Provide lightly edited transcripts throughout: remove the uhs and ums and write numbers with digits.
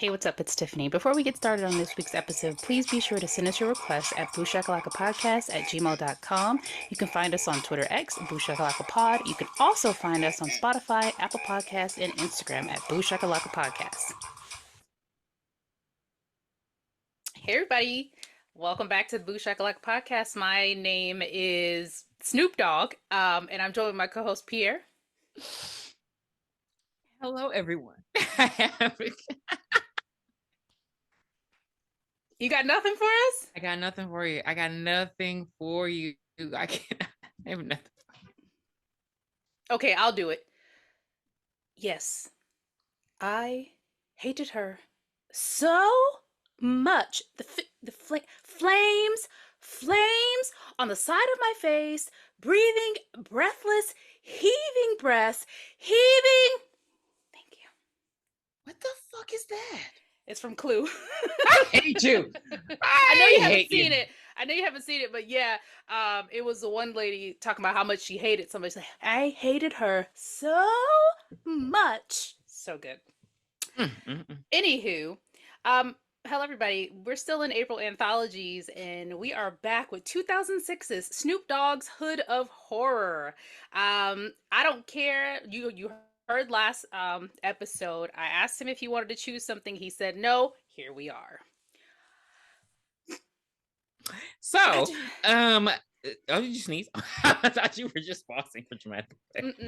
Hey, what's up? It's Tiffany. Before we get started on this week's episode, please be sure to send us your requests at BooShakalakapodcast@gmail.com. You can find us on Twitter X, BooShakalakaPod. You can also find us on Spotify, Apple Podcasts, and Instagram at BooShakalakapodcast. Hey, everybody. Welcome back to the BooShakalaka Podcast. My name is Snoop Dogg, and I'm joined with my co-host, Pierre. Hello, everyone. You got nothing for us? I got nothing for you. I got nothing for you. I can't. I have nothing. Okay, I'll do it. Yes, I hated her so much. Flames on the side of my face, breathing, breathless, heaving breaths, heaving. Thank you. What the fuck is that? It's from Clue. I hate you. I know you haven't seen it. I know you haven't seen it, but yeah, it was the one lady talking about how much she hated somebody. She's like, I hated her so much. So good. Anywho, hello everybody. We're still in April anthologies, and we are back with 2006's Snoop Dogg's Hood of Horror. I don't care. You heard last episode. I asked him if he wanted to choose something. He said no. Here we are. So, oh, did you sneeze? I thought you were just pausing for dramatic effect.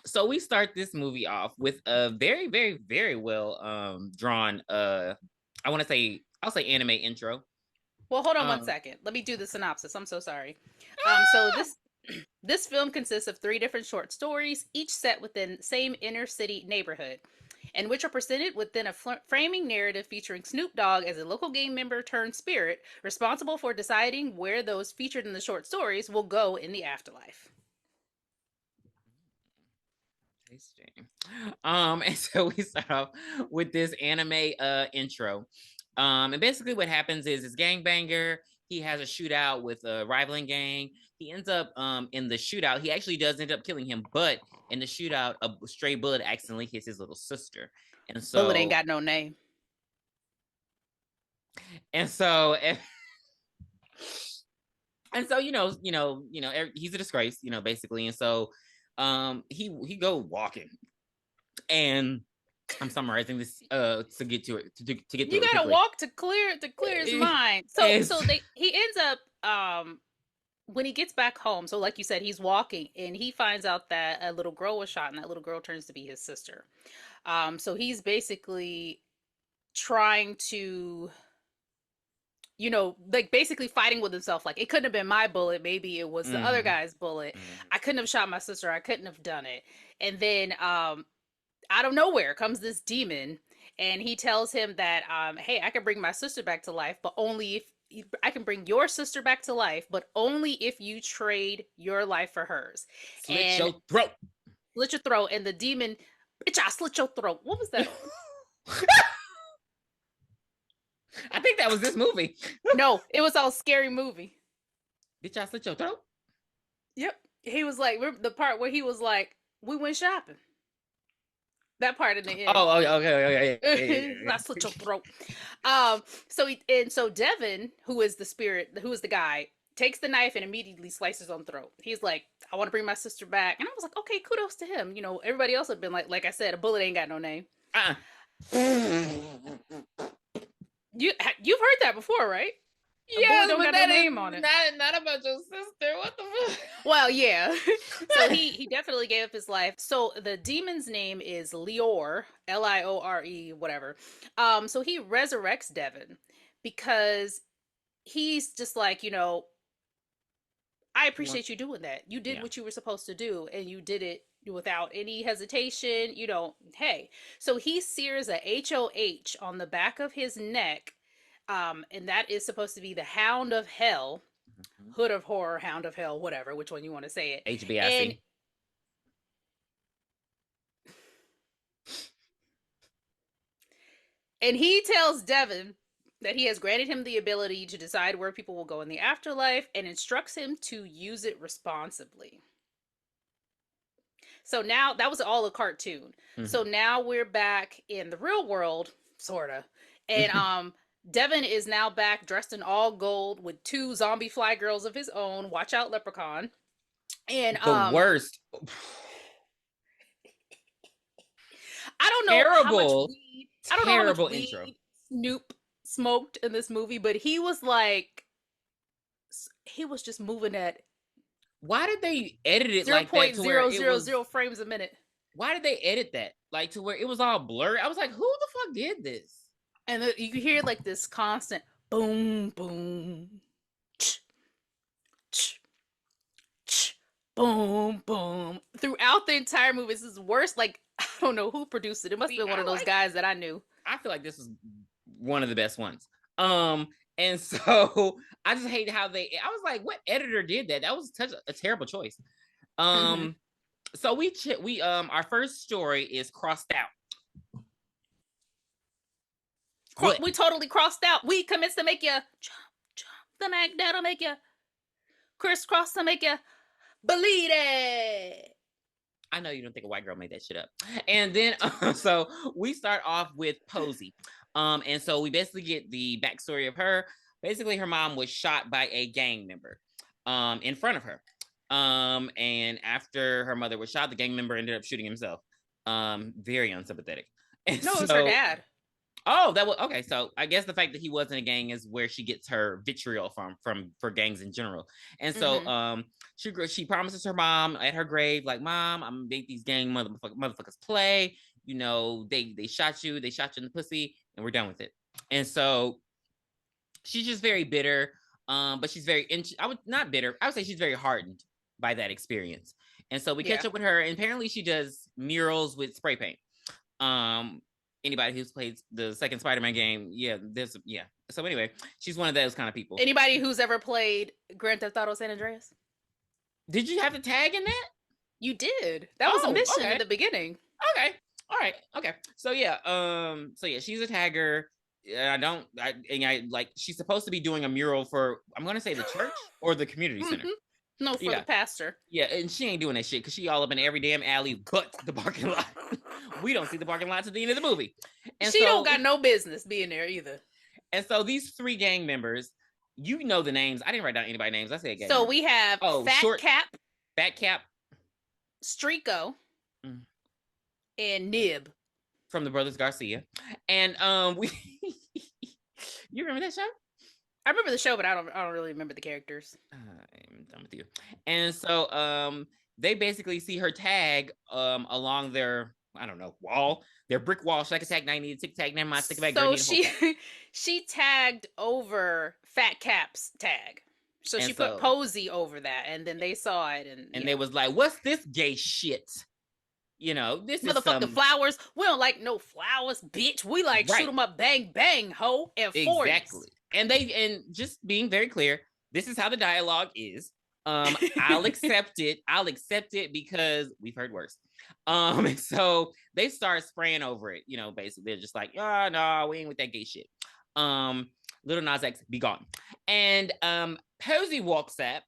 So we start this movie off with a very, very, very well drawn I'll say anime intro. Well, hold on 1 second. Let me do the synopsis. I'm so sorry. So this film consists of 3 different short stories, each set within the same inner city neighborhood, and which are presented within a framing narrative featuring Snoop Dogg as a local gang member turned spirit, responsible for deciding where those featured in the short stories will go in the afterlife. And so we start off with this anime intro. And basically what happens is this gangbanger, he has a shootout with a rivaling gang. He ends up in the shootout. He actually does end up killing him, but in the shootout, a stray bullet accidentally hits his little sister. And so bullet ain't got no name. And so he's a disgrace, basically. And so he go walking. And I'm summarizing this to get to it to get through. You gotta walk to clear his mind. So he ends up when he gets back home. So like you said, he's walking and he finds out that a little girl was shot, and that little girl turns to be his sister. So he's basically trying to, like basically fighting with himself. Like, it couldn't have been my bullet. Maybe it was the other guy's bullet. I couldn't have shot my sister. I couldn't have done it. And then out of nowhere comes this demon, and he tells him that, hey, I can bring my sister back to life, but only if I can bring your sister back to life, but only if you trade your life for hers. Slit your throat. Slit your throat. And the demon, bitch, I slit your throat. What was that on? I think that was this movie. No, it was all Scary Movie. Bitch, I slit your throat? Yep. He was like, the part where he was like, we went shopping. That part in the end. Oh, okay. I slit your throat. So Devin, who is the spirit, who is the guy, takes the knife and immediately slices on the throat. He's like, I want to bring my sister back. And I was like, okay, kudos to him. Everybody else had been like I said, a bullet ain't got no name. You've heard that before, right? Yeah, but that name on it. Not about your sister. What the fuck? Well, yeah. So he definitely gave up his life. So the demon's name is Lior, Liore, whatever. So he resurrects Devin because he's just like, I appreciate you doing that. You did what you were supposed to do, and you did it without any hesitation. Hey. So he sears a HOH on the back of his neck. And that is supposed to be the Hound of Hell, Hood of Horror, Hound of Hell, whatever, which one you want to say it. HBIC. And he tells Devin that he has granted him the ability to decide where people will go in the afterlife, and instructs him to use it responsibly. So now that was all a cartoon. Mm-hmm. So now we're back in the real world, sorta. And Devin is now back dressed in all gold with two zombie fly girls of his own. Watch out, Leprechaun. And The worst. I don't know how much Terrible, weed terrible intro. Snoop smoked in this movie, but he was like he was just moving at Why did they edit it zero like that point to where zero it zero was? zero frames a minute. Why did they edit that like to where it was all blurry? I was like, who the fuck did this? And you can hear like this constant boom, boom, ch, ch, ch, boom, boom throughout the entire movie. This is worse. Like I don't know who produced it. It must have been one of those guys that I knew. I feel like this is one of the best ones. And so I just hate how I was like, what editor did that? That was such a terrible choice. So we our first story is crossed out. We totally crossed out. We commits to make you jump, jump. The Mac that'll make you crisscross to make you believe it. I know you don't think a white girl made that shit up. And then so we start off with Posey. And so we basically get the backstory of her. Basically, her mom was shot by a gang member in front of her. And after her mother was shot, the gang member ended up shooting himself. Very unsympathetic. And no, it was her dad. Oh, that was okay. So I guess the fact that he wasn't a gang is where she gets her vitriol from for gangs in general. And so she promises her mom at her grave, like, Mom, I'm gonna make these gang motherfuckers play. You know, they shot you in the pussy, and we're done with it. And so she's just very bitter. But she's very not bitter. I would say she's very hardened by that experience. And so we catch up with her, and apparently she does murals with spray paint. Anybody who's played the second Spider-Man game, So anyway, she's one of those kind of people. Anybody who's ever played Grand Theft Auto San Andreas? Did you have to tag in that? You did. That was a mission at the beginning. Okay. All right. Okay. So yeah. She's a tagger. She's supposed to be doing a mural for, I'm gonna say, the church or the community center. No, for the pastor. Yeah, and she ain't doing that shit because she all up in every damn alley but the parking lot. We don't see the parking lot to the end of the movie. And she don't got no business being there either. And so these three gang members, you know the names. I didn't write down anybody's names. I said gang. So we have Fat Cap, Streako, and Nib from the Brothers Garcia. And we you remember that show? I remember the show, but I don't really remember the characters. I'm done with you. And so they basically see her tag along their, I don't know, wall, their brick wall. Should I tag 90 tic tag name my stick back? So she tagged over Fat Cap's tag. So she put Posey over that, and then they saw it, and they was like, "What's this gay shit?" You know, this motherfucking flowers. We don't like no flowers, bitch. We like shoot them up, bang bang, ho, and 40s. Exactly. And just being very clear, this is how the dialogue is. I'll accept it because we've heard worse. And so they start spraying over it. You know, basically they're just like, oh no, we ain't with that gay shit. Little Nas X, be gone. And Posey walks up,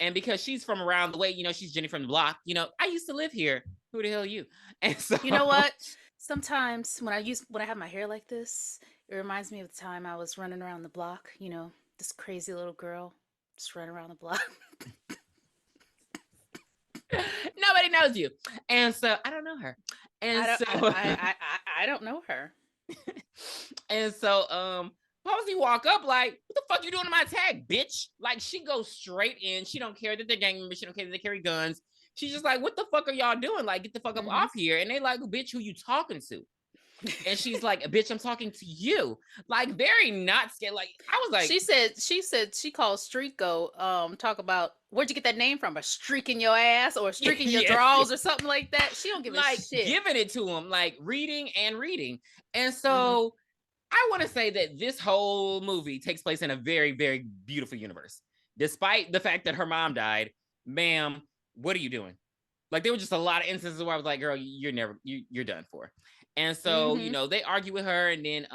and because she's from around the way, you know, she's Jenny from the block. You know, I used to live here. Who the hell are you? And so, you know what? Sometimes when I have my hair like this, it reminds me of the time I was running around the block. You know, this crazy little girl just running around the block. Nobody knows you, and so I don't know her. And I don't know her. And so Posey walk up like, what the fuck you doing to my tag, bitch? Like, she goes straight in. She don't care that they're gang members. She don't care that they carry guns. She's just like, what the fuck are y'all doing? Like, get the fuck up off here. And they like, bitch, who you talking to? And she's like, bitch, I'm talking to you. Like, very not scared. Like, I was like, she said she called Streako, talk about, where'd you get that name from? A streak in your ass or a streak in your drawers or something like that. She don't give a shit. Giving it to him, like reading. And so I want to say that this whole movie takes place in a very, very beautiful universe. Despite the fact that her mom died, ma'am, what are you doing? Like, there were just a lot of instances where I was like, girl, you're done for. And so, you know, they argue with her, and then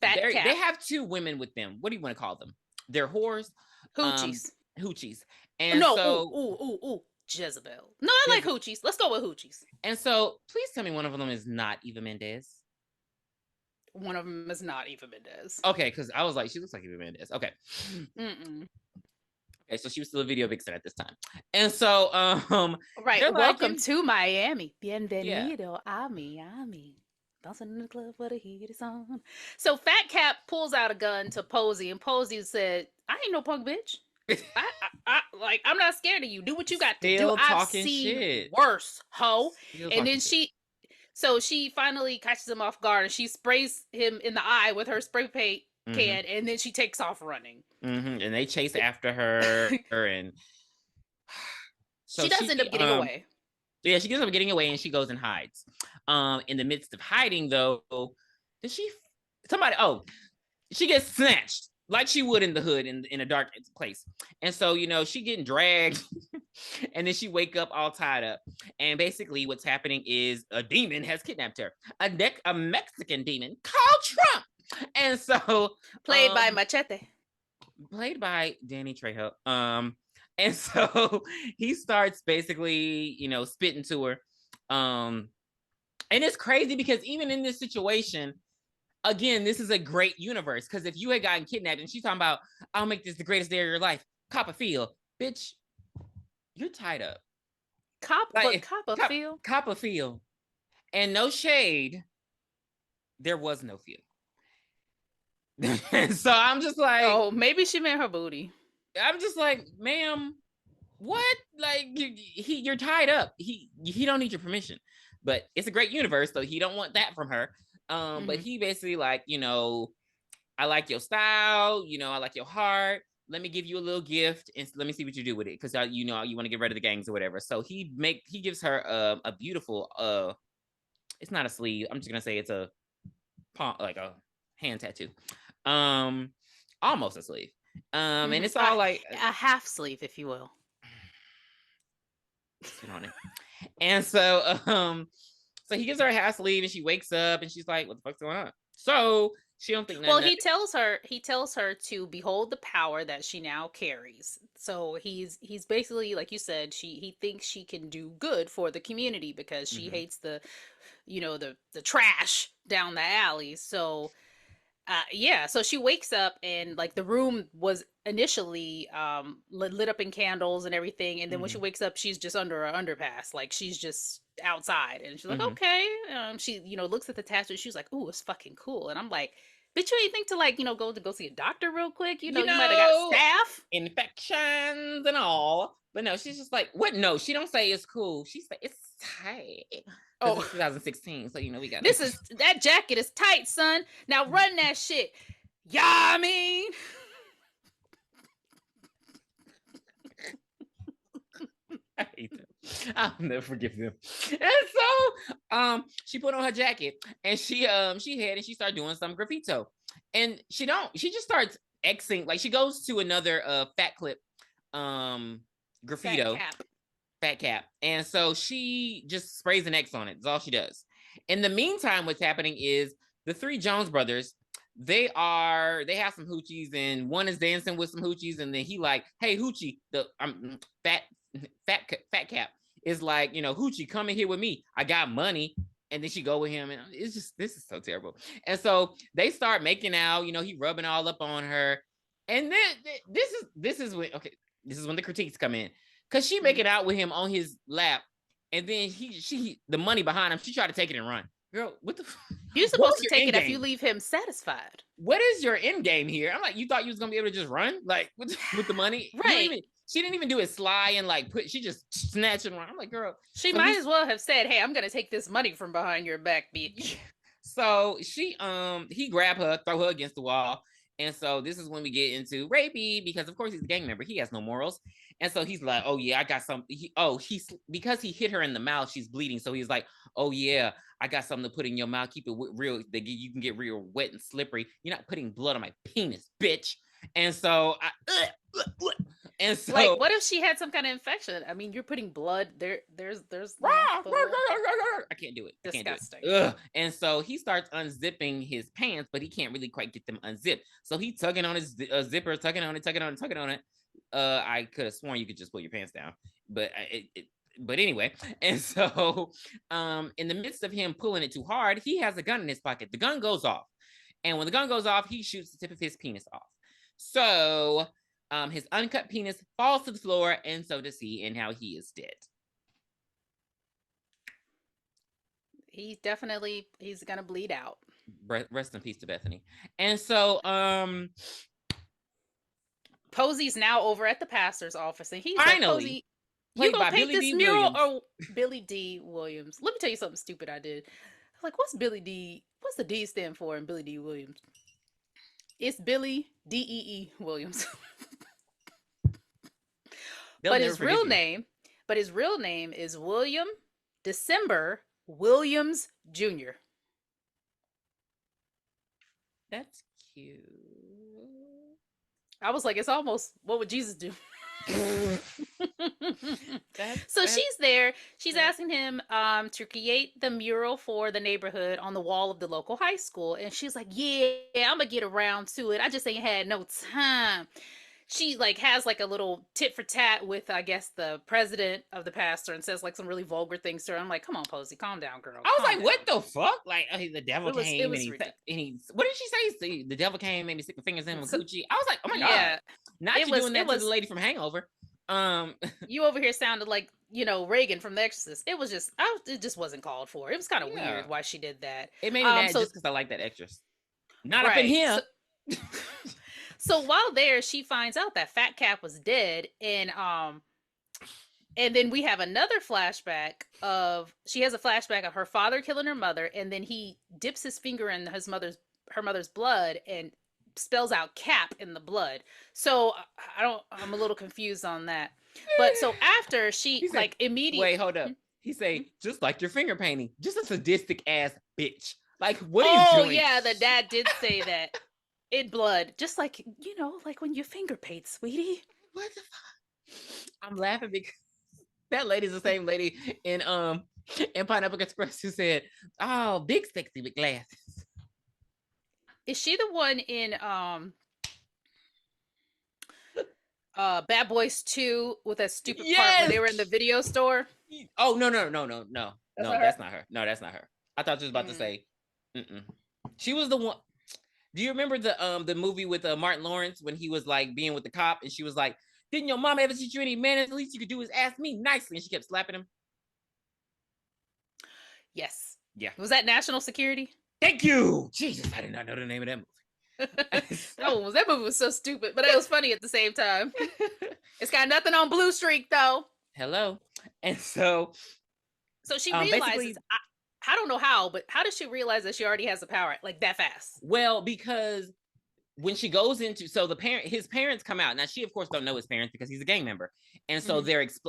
they have two women with them. What do you want to call them? They're whores. Hoochies. And no, ooh. Jezebel. No, I like hoochies. Let's go with hoochies. And so, please tell me one of them is not Eva Mendes. One of them is not Eva Mendes. Okay, because I was like, she looks like Eva Mendes. Okay. Mm-mm. Okay, so she was still a video vixen at this time. And so, right. Welcome like, to Miami. yeah. Bienvenido a Miami. Dancing in the club where the heat is on. So Fat Cap pulls out a gun to Posey, and Posey said, "I ain't no punk bitch. I'm not scared of you. Do what you got to do. Still I've talking seen shit. worse, ho." Still And talking then shit. she finally catches him off guard, and she sprays him in the eye with her spray paint can, and then she takes off running. And they chase after her, and so she does end up getting away. Yeah, she ends up getting away, and she goes and hides. In the midst of hiding, though, she gets snatched like she would in the hood in a dark place. And so, she getting dragged and then she wake up all tied up. And basically what's happening is a demon has kidnapped her. A Mexican demon called Trump. And so played by Machete. Played by Danny Trejo. And so he starts basically, spitting to her. And it's crazy because even in this situation, again, this is a great universe. Because if you had gotten kidnapped and she's talking about, I'll make this the greatest day of your life, cop a feel, bitch, you're tied up. Cop a feel. And no shade, there was no feel. So I'm just like, oh, maybe she meant her booty. I'm just like, ma'am, what? Like, you're tied up. He don't need your permission. But it's a great universe, so he don't want that from her. But he basically like, I like your style, I like your heart. Let me give you a little gift and let me see what you do with it. Cause you want to get rid of the gangs or whatever. So he gives her a beautiful, it's not a sleeve. I'm just going to say it's a palm, like a hand tattoo. Almost a sleeve. And it's all like a half sleeve, if you will. Sit on it. And so, so he gives her a half sleeve, and she wakes up, and she's like, "What the fuck's going on?" So she don't think. Well, he tells her to behold the power that she now carries. So he's basically, like you said, he thinks she can do good for the community because she hates the trash down the alley. So. So she wakes up and like the room was initially lit up in candles and everything, and then when she wakes up, she's just under an underpass, like she's just outside, and she's like, okay. She looks at the tattoo, she's like, ooh, it's fucking cool, and I'm like, bitch, you ain't think to go see a doctor real quick? You might have got staph infections and all, but no, she's just like, what? No, she don't say it's cool. She say it's tight. Oh, it's 2016, so we got that jacket is tight, son. Now run that shit. Yeah, I mean. I hate them. I'll never forgive them. And so, she put on her jacket and she had and she started doing some graffito, and she just starts Xing, like she goes to another fat clip, graffito. Fat cap. And so she just sprays an X on it. That's all she does. In the meantime, what's happening is the three Jones brothers, they have some hoochies, and one is dancing with some hoochies, and then he like, hey, hoochie, the fat cap is like, hoochie, come in here with me. I got money. And then she go with him, and it's just, this is so terrible. And so they start making out, he rubbing all up on her. And then this is when the critiques come in. Cause she making out with him on his lap, and then the money behind him, she tried to take it and run. Girl, what the? You're supposed to take it if you leave him satisfied. What is your end game here? I'm like, you thought you was gonna be able to just run like with the money, right? She didn't even do it sly and like she just snatched it. I'm like, girl, she might as well have said, hey, I'm gonna take this money from behind your back, bitch. So he grabbed her, throw her against the wall. And so this is when we get into rapey, because of course he's a gang member. He has no morals. And so he's like, oh yeah, I got something. Because he hit her in the mouth, she's bleeding. So he's like, oh yeah, I got something to put in your mouth. Keep it real. You can get real wet and slippery. You're not putting blood on my penis, bitch. And so and so, like, what if she had some kind of infection? I mean, you're putting blood there's I can't do it. Disgusting. Ugh. And so he starts unzipping his pants, but he can't really quite get them unzipped. So he's tugging on his zipper, tugging on it. I could have sworn you could just pull your pants down. but anyway, and so in the midst of him pulling it too hard, he has a gun in his pocket. The gun goes off, and when the gun goes off, he shoots the tip of his penis off. So his uncut penis falls to the floor, and so does he, and now he is dead. He's gonna bleed out. Rest in peace to Bethany. And so Posey's now over at the pastor's office, and he's finally, like, Posey, you gonna paint this mural or Billy D. Williams? Let me tell you something stupid I did. I'm like, what's Billy D? What's the D stand for in Billy D. Williams? It's Billy D.E.E. Williams. But his real name is William December Williams Jr. That's cute. I was like, it's almost, what would Jesus do? So she's there. She's asking him to create the mural for the neighborhood on the wall of the local high school. And she's like, yeah, I'm going to get around to it. I just ain't had no time. She like has like a little tit for tat with, I guess, the president of the pastor and says like some really vulgar things to her. I'm like, come on, Posey, calm down, girl. I was like, what the fuck? Like, the devil came and he what did she say? The devil came and made me stick my fingers in my Gucci. I was like, oh my God. Not you doing that to the lady from Hangover. You over here sounded like, Reagan from The Exorcist. It was just, it just wasn't called for. It was kind of weird why she did that. It made me mad just because I like that actress. Not up in here. So while there, she finds out that Fat Cap was dead, and then we have another flashback she has a flashback of her father killing her mother, and then he dips his finger in her mother's blood and spells out Cap in the blood. So I'm a little confused on that. But so after she like immediately wait, hold up. He say, just like your finger painting, just a sadistic ass bitch. Like, what are you doing? Oh yeah, the dad did say that. In blood, just like, like when you finger paint, sweetie. What the fuck? I'm laughing because that lady's the same lady in Pineapple Express who said, oh, big sexy with glasses. Is she the one in Bad Boys 2 with that stupid part where they were in the video store? Oh, no. That's not her. No, that's not her. I thought you was about to say, she was the one. Do you remember the movie with Martin Lawrence when he was like being with the cop and she was like, didn't your mom ever teach you any manners? The least you could do is ask me nicely. And she kept slapping him. Yes. Yeah. Was that National Security? Thank you. Jesus, I did not know the name of that movie. That movie was so stupid, but it was funny at the same time. It's got nothing on Blue Streak though. Hello. And so she realizes, I don't know how, but how does she realize that she already has the power like that fast? Well, because when she goes into, so his parents come out. Now she of course don't know his parents because he's a gang member. And so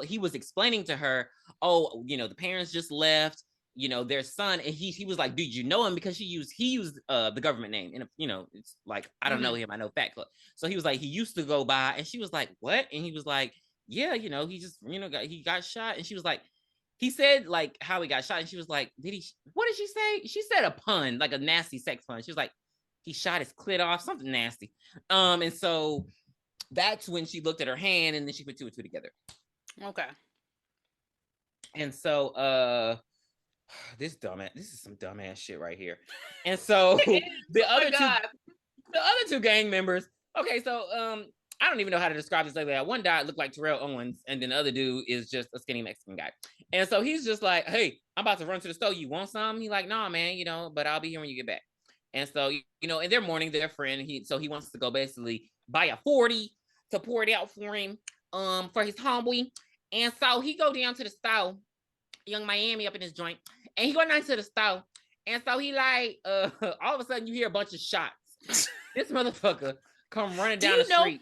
he was explaining to her, oh, the parents just left, their son. And he was like, did you know him? Because he used the government name. And it's like, I don't know him. I know Fat Club. So he was like, he used to go by. And she was like, what? And he was like, yeah, he just, he got shot. And she was like, he said like how he got shot, and she was like, what did she say? She said a pun, like a nasty sex pun. She was like, he shot his clit off, something nasty. And so that's when she looked at her hand, and then she put two and two together. Okay. And so this is some dumbass shit right here. And so the other two gang members. Okay, so I don't even know how to describe this like that. One guy looked like Terrell Owens, and then the other dude is just a skinny Mexican guy. And so he's just like, hey, I'm about to run to the store. You want some? He's like, nah, man, but I'll be here when you get back. And so, and they're mourning their friend. So he wants to go basically buy a 40 to pour it out for him, for his homeboy. And so he go down to the store, Young Miami up in his joint, and he go down to the store. And so he like, all of a sudden you hear a bunch of shots. This motherfucker come running down the street.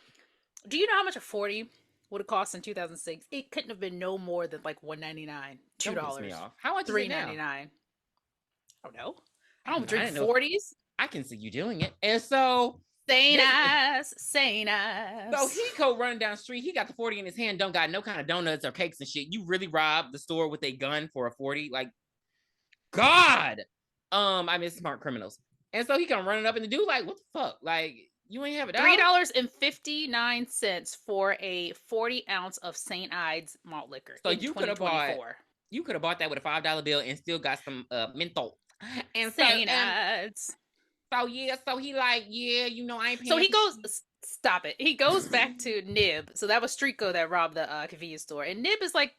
Do you know how much a 40 would have cost in 2006? It couldn't have been no more than like $1.99, $2. How much is it now? $3.99. I don't know. I don't drink 40s. I can see you doing it. And so Saying ass. So he go running down the street. He got the 40 in his hand. Don't got no kind of donuts or cakes and shit. You really robbed the store with a gun for a 40? Like, God. I mean, smart criminals. And so he come running up, and the dude like, what the fuck? Like, You ain't have a dollar? $3.59 for a 40 ounce of St. Ides malt liquor So in 2024. you could have bought that with a $5 bill and still got some menthol. And so St. Ides. so yeah, so he like, yeah, you know, I ain't So paying he for goes, shit. stop it. He goes back to Nib. So that was Strico that robbed the convenience store. And Nib is like,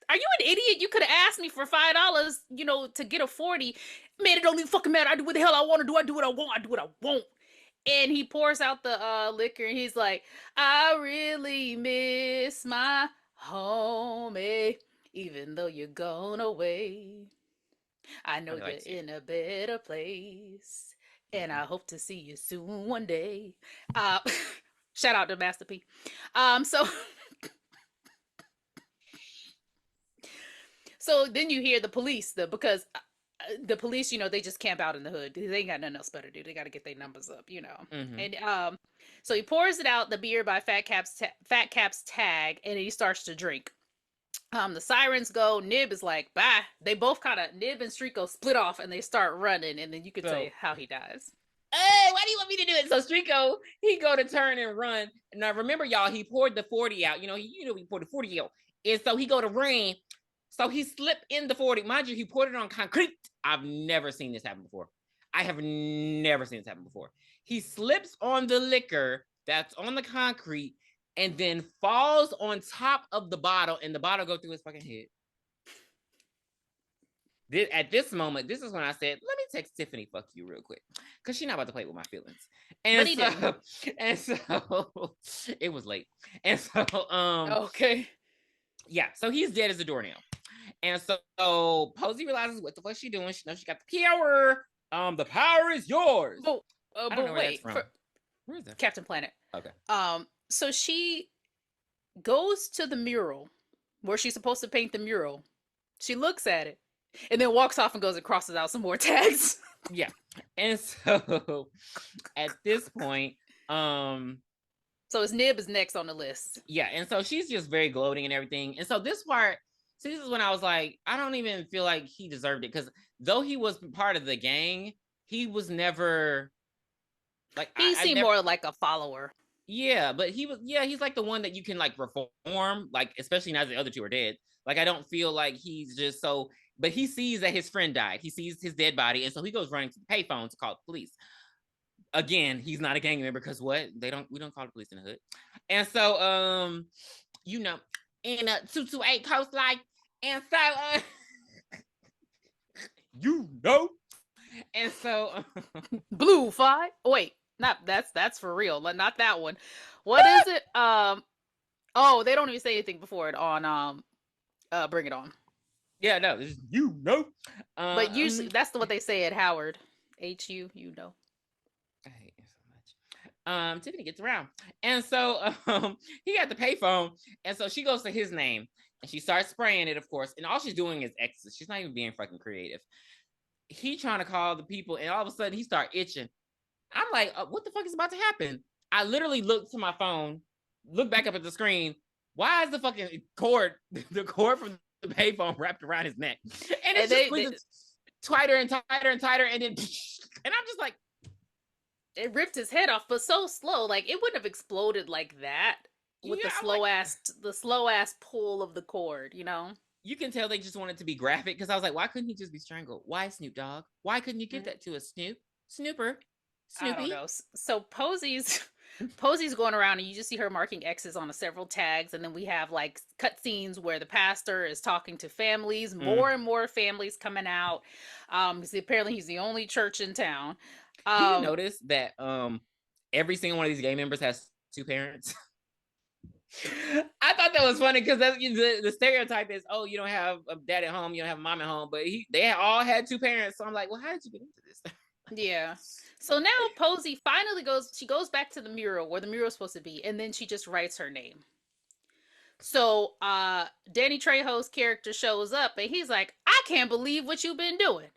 are you an idiot? You could have asked me for $5, to get a 40. Man, it don't even fucking matter. I do what the hell I want to do. I do what I want. I do what I want. And he pours out the liquor and he's like, I really miss my homie, even though you're gone away. I know I you're like in a better place, and mm-hmm. I hope to see you soon one day. Uh, shout out to Master P. So so then you hear the police, because the police, they just camp out in the hood. They ain't got nothing else better to do. They got to get their numbers up. Mm-hmm. And so he pours it out the beer by Fat Cap's tag, and he starts to drink. The sirens go. Nib is like, bye. They both kind of Nib and Strico split off, and they start running. And then you could say So how he dies. hey, why do you want me to do it? So Strico, he go to turn and run. Now remember, y'all, he poured the 40 out. He poured the 40 out. And so he go to run. So he slipped in the 40. Mind you, he poured it on concrete. I've never seen this happen before. I have never seen this happen before. He slips on the liquor that's on the concrete and then falls on top of the bottle, and the bottle go through his fucking head. At this moment, this is when I said, let me text Tiffany, fuck you real quick. Because she's not about to play with my feelings. And But he didn't. and so it was late. And so Okay. yeah, so he's dead as a doornail. And so Posey realizes what the fuck she doing. She knows she got the power. The power is yours. I don't know where that's from. Where is that? Captain Planet. Okay. So she goes to the mural where she's supposed to paint the mural. She looks at it and then walks off and goes and crosses out some more tags. Yeah. And so at this point, so his Nib is next on the list. Yeah, and so she's just very gloating and everything. And so this part, this is when I was like, I don't even feel like he deserved it, because though he was part of the gang, he was never like he seemed more like a follower. Yeah, but he's like the one that you can like reform, like especially now that the other two are dead. Like I don't feel like he's just so, but he sees that his friend died. He sees his dead body, and so he goes running to the payphone to call the police. Again, he's not a gang member because what? We don't call the police in the hood. And so in a 228 coastline. And so and so Blue 5. Oh, wait, not that's for real. Not that one. What is it? Oh, they don't even say anything before it on Bring It On. Yeah, no, it's but usually that's what they say at Howard. HU, I hate you so much. Tiffany gets around. And so he got the payphone. And so she goes to his name and she starts spraying it, of course. And all she's doing is X's. She's not even being fucking creative. He trying to call the people, and all of a sudden he start itching. I'm like, what the fuck is about to happen? I literally looked to my phone, look back up at the screen. Why is the fucking cord from the payphone wrapped around his neck? And it's just tighter and tighter and tighter, and then and I'm just like, it ripped his head off, but so slow. Like it wouldn't have exploded like that with the slow ass pull of the cord. You can tell they just wanted to be graphic, because I was like, why couldn't he just be strangled? Why Snoop Dogg? Why couldn't you give that to a Snooper? Snoopy? I don't know. So Posey's going around, and you just see her marking X's on several tags, and then we have like cut scenes where the pastor is talking to families, more and more families coming out. Because apparently he's the only church in town. Do you notice that every single one of these gang members has two parents? I thought that was funny, because that's the stereotype is, oh, you don't have a dad at home, you don't have a mom at home, but they all had two parents. So I'm like, well, how did you get into this? Yeah. So now Posey finally goes back to the mural where the mural is supposed to be, and then she just writes her name. So Danny Trejo's character shows up, and he's like, I can't believe what you've been doing.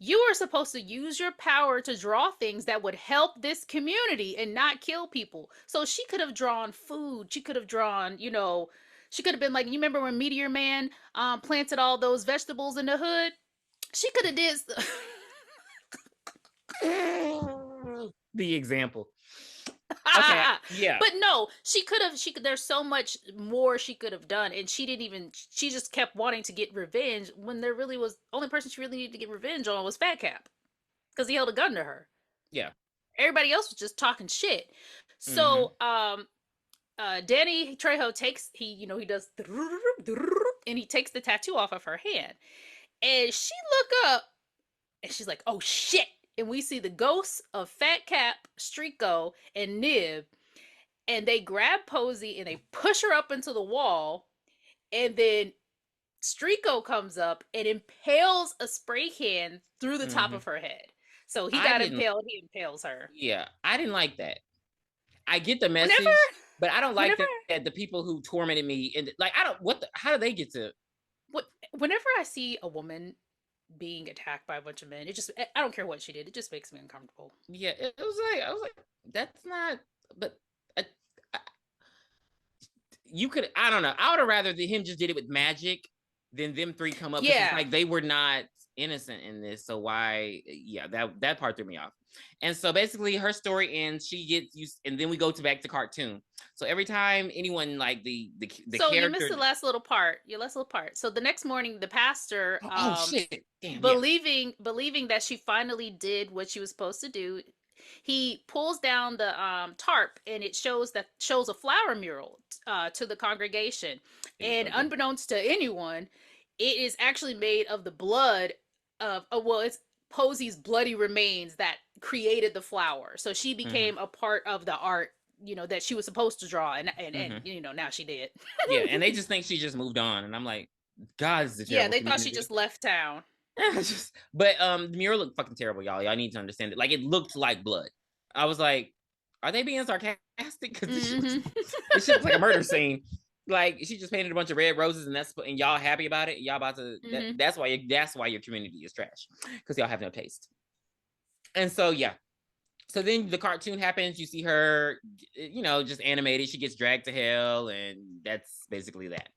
You are supposed to use your power to draw things that would help this community and not kill people. So she could have drawn food. She could have drawn, she could have been like, you remember when Meteor Man planted all those vegetables in the hood? She could have did the example. Okay, yeah. But no, she could have. There's so much more she could have done, and she didn't even. She just kept wanting to get revenge when there really was only person she really needed to get revenge on was Fat Cap because he held a gun to her. Yeah. Everybody else was just talking shit. Mm-hmm. So, Danny Trejo takes he does and he takes the tattoo off of her hand, and she look up and she's like, "Oh shit!" And we see the ghosts of Fat Cap, Strico, and Nib, and they grab Posey and they push her up into the wall, and then Strico comes up and impales a spray can through the top Mm-hmm. of her head. So he I got didn't. impaled. He impales her. Yeah, I didn't like that. I get the Whenever, message, but I don't like whenever, that the people who tormented me and like I don't what the, how do they get to whenever I see a woman being attacked by a bunch of men, I don't care what she did. It just makes me uncomfortable. yeah, it was like I was like that's not but uh, uh, you could I don't know. I would have rather that him just did it with magic than them three come up because it's Yeah. like they were not innocent in this. So why yeah, that part threw me off. And so basically her story ends, she gets used and then we go to back to cartoon. So every time anyone like the So character you missed the last little part. Your last little part. So the next morning, the pastor, oh shit. Damn, yeah. believing that she finally did what she was supposed to do, he pulls down the tarp and it shows a flower mural to the congregation, and Okay. unbeknownst to anyone, it is actually made of the blood of it's Posey's bloody remains that created the flower. So she became a part of the art, that she was supposed to draw, and now she did. Yeah, and they just think she just moved on, and I'm like, God, this is a Yeah, terrible they thought she community. just left town. But the mural looked fucking terrible, y'all. Y'all need to understand it. Like it looked like blood. I was like, are they being sarcastic? Because this shit looks like a murder scene. Like she just painted a bunch of red roses, and y'all happy about it. Y'all about to. That's why your community is trash because y'all have no taste. And so yeah, so then the cartoon happens. You see her, just animated. She gets dragged to hell, and that's basically that.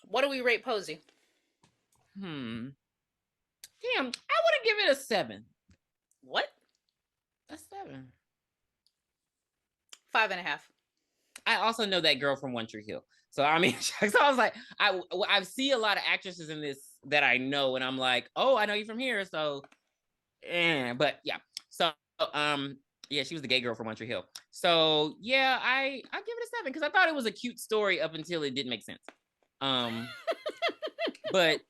What do we rate Posey? Damn, I want to give it a 7. What? A 7. 5.5. I also know that girl from One Tree Hill. So I mean, so I was like, I see a lot of actresses in this that I know, and I'm like, oh, I know you from here. So, but yeah. So yeah, she was the gay girl from One Tree Hill. So yeah, I give it a 7 because I thought it was a cute story up until it didn't make sense. But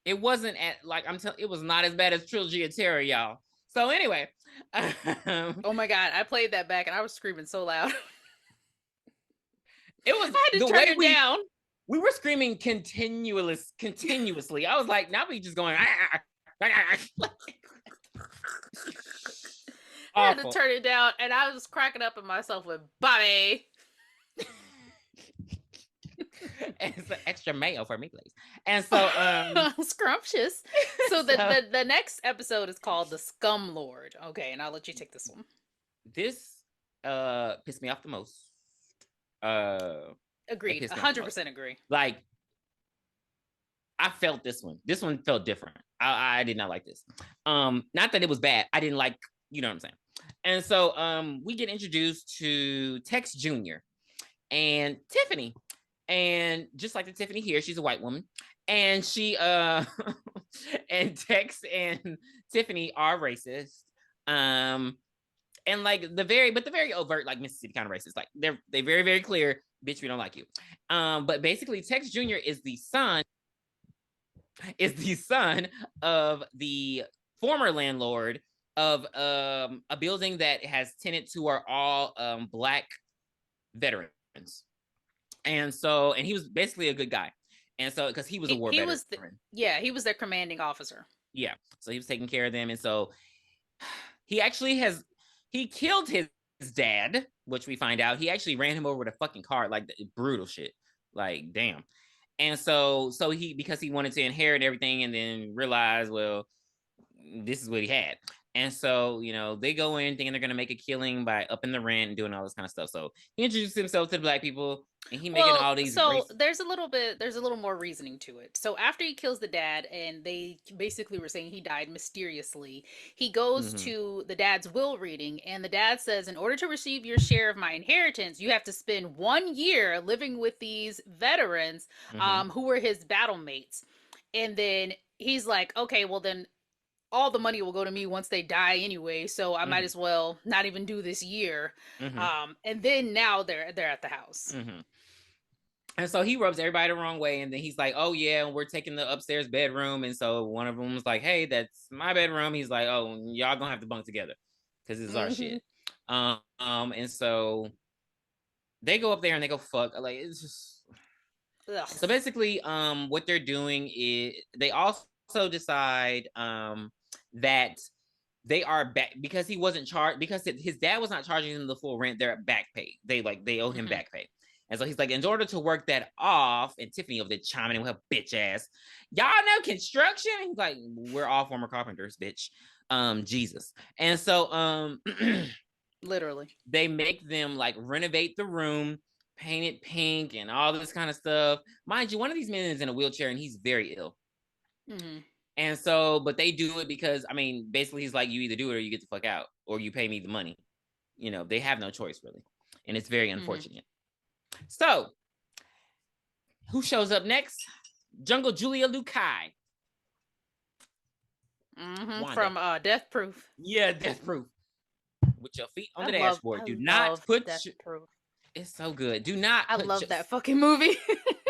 it wasn't it was not as bad as Trilogy of Terror, y'all. So anyway, oh my God, I played that back and I was screaming so loud. It was I had to turn it down. We were screaming continuously. I was like, now we just going. I had to turn it down, and I was cracking up at myself with Bobby. And some extra mayo for me, please. And so, scrumptious. So the next episode is called The Scum Lord. Okay, and I'll let you take this one. This pissed me off the most. Agreed. 100% agree. Like, I felt this one. This one felt different. I did not like this. Not that it was bad. I didn't like, you know what I'm saying. And so we get introduced to Tex Jr. and Tiffany. And just like the Tiffany here, she's a white woman. And she and Tex and Tiffany are racist. And like the very overt, like Mississippi kind of racist. Like they very, very clear, bitch, we don't like you. But basically Tex Jr. is the son of the former landlord of a building that has tenants who are all Black veterans. And so, and he was basically a good guy. And so, because he was a war veteran. He was their commanding officer. Yeah. So he was taking care of them. And so he actually he killed his dad, which we find out. He actually ran him over with a fucking car, like brutal shit. Like, damn. And so because he wanted to inherit everything and then realized, well, this is what he had. And so, they go in thinking they're going to make a killing by upping the rent and doing all this kind of stuff. So he introduces himself to the black people and he making all these so race. there's a little more reasoning to it. So after he kills the dad and they basically were saying he died mysteriously, he goes Mm-hmm. to the dad's will reading and the dad says, in order to receive your share of my inheritance, you have to spend 1 year living with these veterans Mm-hmm. who were his battle mates. And then he's like, okay, well then all the money will go to me once they die anyway, so I might Mm-hmm. as well not even do this year. Mm-hmm. And then now they're at the house. Mm-hmm. And so he rubs everybody the wrong way. And then he's like, oh, yeah, we're taking the upstairs bedroom. And so one of them was like, hey, that's my bedroom. He's like, oh, y'all gonna have to bunk together because this is our Mm-hmm. shit. And so they go up there and they go fuck. Like, it's just. Ugh. So basically, what they're doing is they also decide that they are back because he wasn't charged because his dad was not charging him the full rent. They're at back pay. They owe him Mm-hmm. back pay. And so he's like, in order to work that off, and Tiffany over there chiming in with her bitch ass, y'all know construction? He's like, we're all former carpenters, bitch. Jesus. And so Literally. they make them like renovate the room, paint it pink and all this kind of stuff. Mind you, one of these men is in a wheelchair and he's very ill. Mm-hmm. And so, but they do it because, I mean, basically he's like, you either do it or you get the fuck out or you pay me the money. They have no choice really. And it's very unfortunate. Mm-hmm. So, who shows up next? Jungle Julia Lukai. Mm-hmm. From Death Proof. Yeah, Death Proof. With your feet on the dashboard. Do not put Death Proof. It's so good. Do not. I love that fucking movie.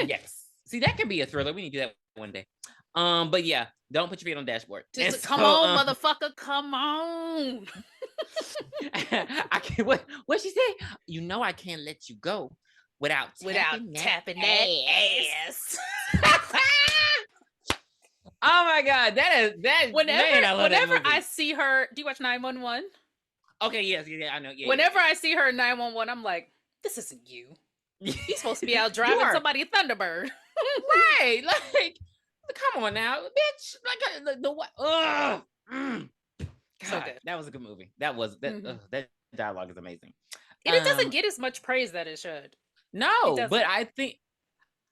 Yes. See, that can be a thriller. We need to do that one day. But yeah, don't put your feet on the dashboard. Just come on, motherfucker, come on. I can't. What she say? I can't let you go without tapping that ass. Oh my god, that. Whenever I see her, do you watch 911? Okay, yes, yeah, I know. Yeah. Whenever I see her in 911, I'm like, this isn't you. You're supposed to be out driving somebody Thunderbird. Right, like, come on now, bitch. Like the what? Ugh. God, so good. That was a good movie. That dialogue is amazing. And it doesn't get as much praise that it should. No, but I think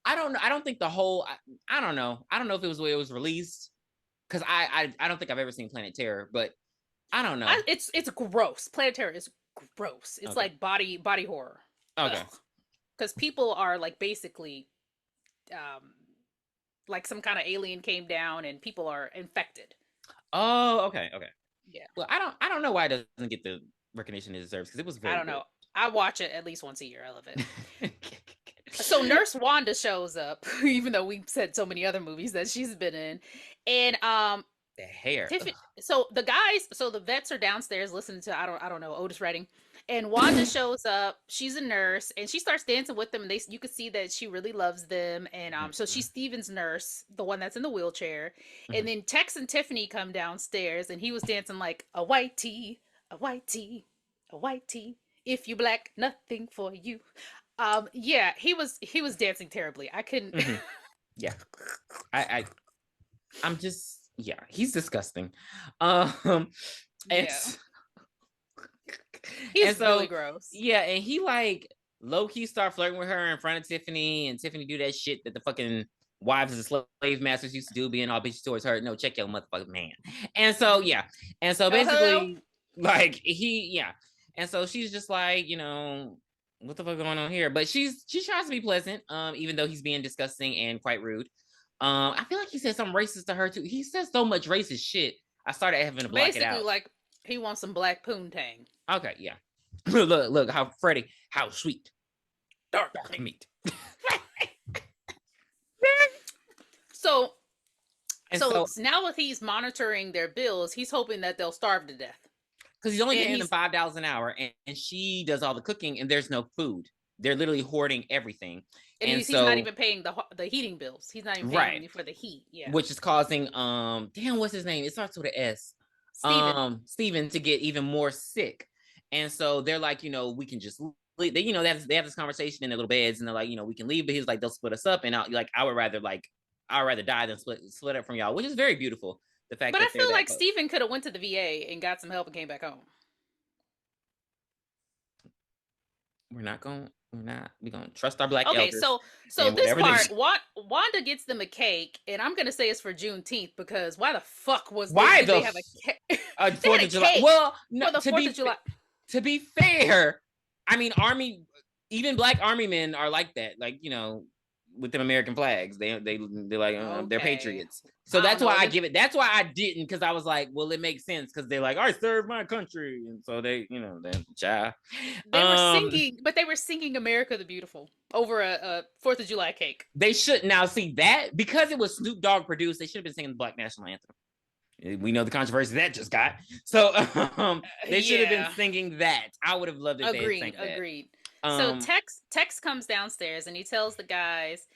I don't think the whole. I don't know. I don't know if it was the way it was released because I don't think I've ever seen Planet Terror, but I don't know. It's gross. Planet Terror is gross. It's like body horror. Okay. Because people are like basically, like some kind of alien came down and people are infected. Oh, okay. Yeah. Well, I don't know why it doesn't get the recognition it deserves because it was very. I don't know. I watch it at least once a year. I love it. So Nurse Wanda shows up, even though we've said so many other movies that she's been in, and the hair. So the vets are downstairs listening to I don't know Otis Redding, and Wanda shows up. She's a nurse, and she starts dancing with them, and you can see that she really loves them. And so she's Steven's nurse, the one that's in the wheelchair. And then Tex and Tiffany come downstairs, and he was dancing like a white tee, a white tee, a white tee. If you black, nothing for you. Yeah, he was dancing terribly. I couldn't. Yeah, I'm just. Yeah, he's disgusting. He's really gross. Yeah, and he like low key start flirting with her in front of Tiffany, and Tiffany do that shit that the fucking wives of the slave masters used to do, being all bitchy towards her. No, check your motherfucking man. And so yeah, and so basically, like and so she's just like, what the fuck going on here? But she tries to be pleasant, even though he's being disgusting and quite rude. I feel like he said something racist to her too. He says so much racist shit. I started having to black it out. Basically, like he wants some black poontang. Okay, yeah. Look, how Freddie, how sweet, dark meat. So now that he's monitoring their bills, he's hoping that they'll starve to death. Because he's only paying them $5 an hour, and she does all the cooking, and there's no food. They're literally hoarding everything. And he's not even paying the heating bills. He's not even paying for the heat. Yeah. Which is causing what's his name? It starts with an S. Steven to get even more sick. And so they're like, we can just leave. They have this conversation in their little beds, and they're like, we can leave, but he's like, they'll split us up, and I would rather die than split up from y'all, which is very beautiful. The fact But I that they're feel that like close. Stephen could have went to the VA and got some help and came back home. We're gonna trust our black Okay, elders so and this whatever they part, Wanda gets them a cake, and I'm gonna say it's for Juneteenth because why the fuck why did they the have a cake? They Fourth had a of July? cake Well, no, for the Fourth of July. to be fair, I mean, even black army men are like that. Like, with them American flags, they're like they're Okay, patriots. So I don't that's why know. I give it. That's why I didn't, because I was like, well, it makes sense because they're like, I serve my country, and so they child. They were singing, but they were singing "America the Beautiful" over a Fourth of July cake. They should now see that because it was Snoop Dogg produced. They should have been singing the Black National Anthem. We know the controversy that just got. So they should have been singing that. I would have loved if they had sang that. Agreed. So Tex comes downstairs and he tells the guys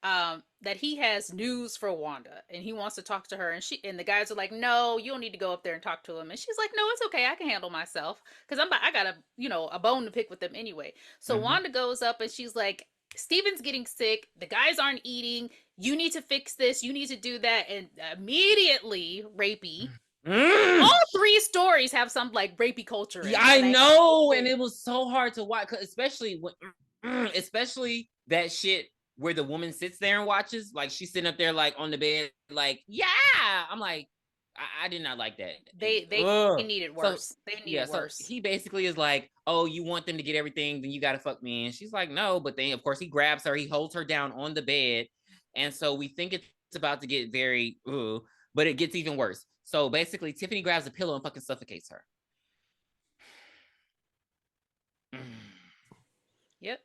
that he has news for Wanda and he wants to talk to her, and the guys are like, no, you don't need to go up there and talk to him, and she's like, no, it's okay, I can handle myself because I got a bone to pick with them anyway. So Wanda goes up and she's like, Steven's getting sick, the guys aren't eating, you need to fix this, you need to do that, and immediately rapey. All three stories have some like rapey culture in it. I know, and it was so hard to watch, especially that shit where the woman sits there and watches, like she's sitting up there like on the bed, like, yeah. I'm like, I did not like that. They needed worse. So he basically is like, oh, you want them to get everything, then you gotta fuck me. And she's like, no, but then of course he grabs her, he holds her down on the bed, and so we think it's about to get very but it gets even worse. So basically Tiffany grabs a pillow and fucking suffocates her. Yep.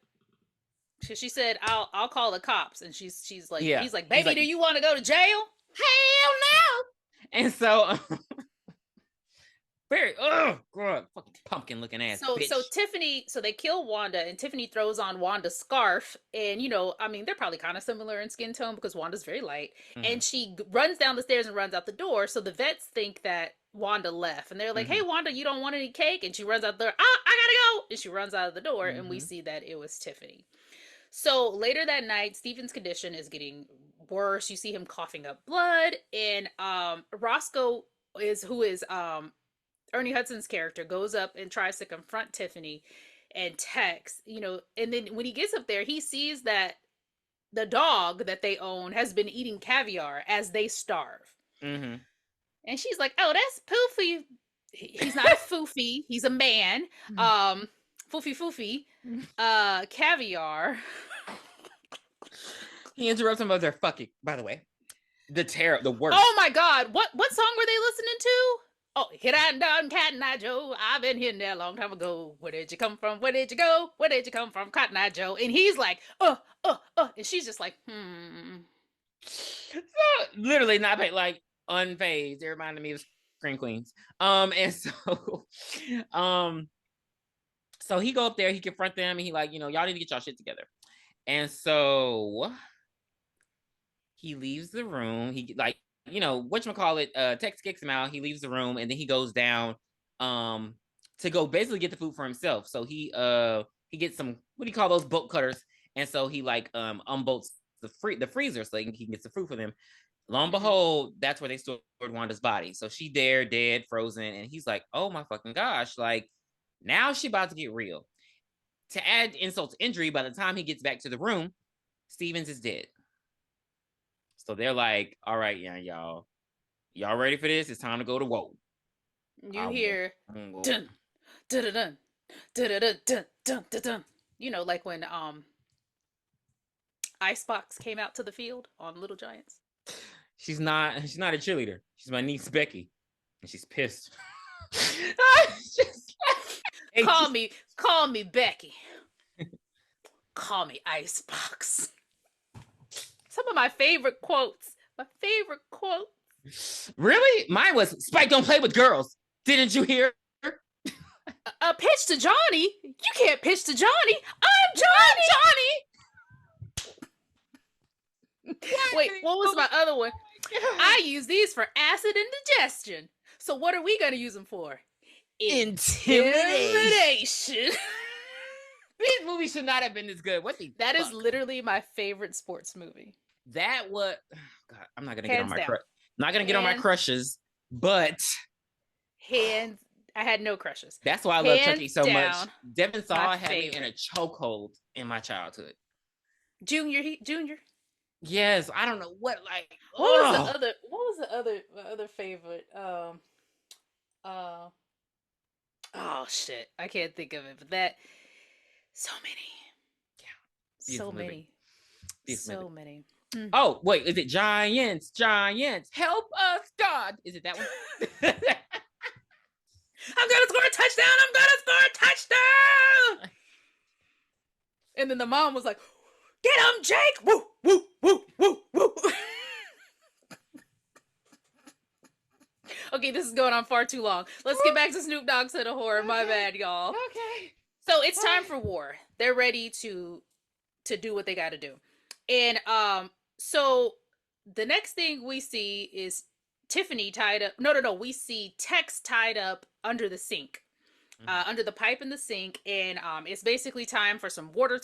She said, I'll call the cops, and she's like, yeah. He's like, baby, do you want to go to jail? Hell no. And so very God, fucking pumpkin looking ass bitch. So Tiffany, so they kill Wanda, and Tiffany throws on Wanda's scarf, and they're probably kind of similar in skin tone because Wanda's very light, and she runs down the stairs and runs out the door. So the vets think that Wanda left, and they're like, hey, Wanda, you don't want any cake? And she runs out the door. I gotta go, and she runs out of the door, and we see that it was Tiffany. So later that night, Steven's condition is getting worse. You see him coughing up blood, and Roscoe who is Ernie Hudson's character, goes up and tries to confront Tiffany and Tex, and then when he gets up there, he sees that the dog that they own has been eating caviar as they starve. And she's like, oh, that's Poofy. He's not a foofy, he's a man. Foofy, caviar. He interrupts them about their fucking, by the way. The worst. Oh my God, what song were they listening to? Oh, hit and done, Cotton Eye Joe. I've been here there a long time ago. Where did you come from? Where did you go? Where did you come from, Cotton Eye Joe? And he's like, and she's just like, So, literally not like unfazed. It reminded me of Scream Queens. And so he go up there, he confront them, and he like, y'all need to get y'all shit together. And so he leaves the room. He like, whatchamacallit, Tex kicks him out. He leaves the room, and then he goes down to go basically get the food for himself. So he gets some, what do you call those, bolt cutters, and so he like unbolts the freezer so he can get the fruit for them. Lo and behold, that's where they stored Wanda's body. So she there, dead, frozen, and he's like, oh my fucking gosh, like now she about to get real. To add insult to injury, by the time he gets back to the room, Stevens is dead. So they're like, all right, yeah, y'all ready for this? It's time to go to war. You hear dun dun dun dun dun dun dun dun dun. Like when Icebox came out to the field on Little Giants. She's not a cheerleader. She's my niece Becky, and she's pissed. Call me Becky. Call me Icebox. Some of my favorite quotes. Really? Mine was, Spike don't play with girls. Didn't you hear? A pitch to Johnny? You can't pitch to Johnny. I'm Johnny. Wait, what was my other one? I use these for acid and digestion. So what are we going to use them for? Intimidation. These movies should not have been this good. That is literally my favorite sports movie. That was, God, I'm not gonna get on my Not gonna get on my crushes, but hands. I had no crushes. That's why I love Chucky so much. Devin Sawa had me in a chokehold in my childhood. Junior. Yes, I don't know what like. What was the other favorite? Oh shit, I can't think of it. But that, so many. Yeah, so many. So many. Oh wait, is it Giants? Giants, help us, God! Is it that one? I'm gonna score a touchdown! I'm gonna score a touchdown! And then the mom was like, "Get him, Jake! Woo, woo, woo, woo, woo." Okay, this is going on far too long. Let's get back to Snoop Dogg Said a Horror. Okay. My bad, y'all. Okay. So it's time for war. They're ready to do what they got to do, and so the next thing we see is Tiffany tied up. No. We see Tex tied up under the sink, under the pipe in the sink, and it's basically time for some water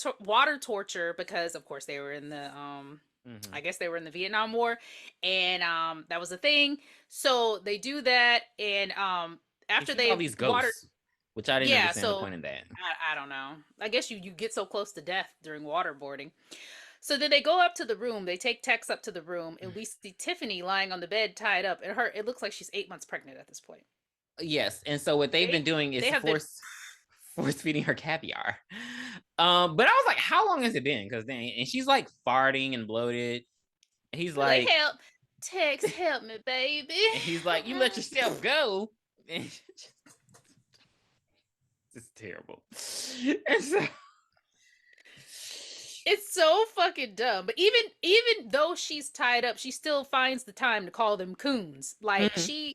torture because, of course, they were in the I guess they were in the Vietnam War, and that was a thing. So they do that, and after they all these ghosts, which I didn't understand the point of that. I don't know. I guess you get so close to death during waterboarding. So then they go up to the room. They take Tex up to the room, and we see Tiffany lying on the bed, tied up. And it looks like she's 8 months pregnant at this point. Yes, and so what they've been doing is force feeding her caviar. But I was like, how long has it been? Because then, and she's like farting and bloated. And he's like, help, Tex, help me, baby. And he's like, you let yourself go. And it's terrible. And so it's so fucking dumb. But even though she's tied up, she still finds the time to call them coons. Like they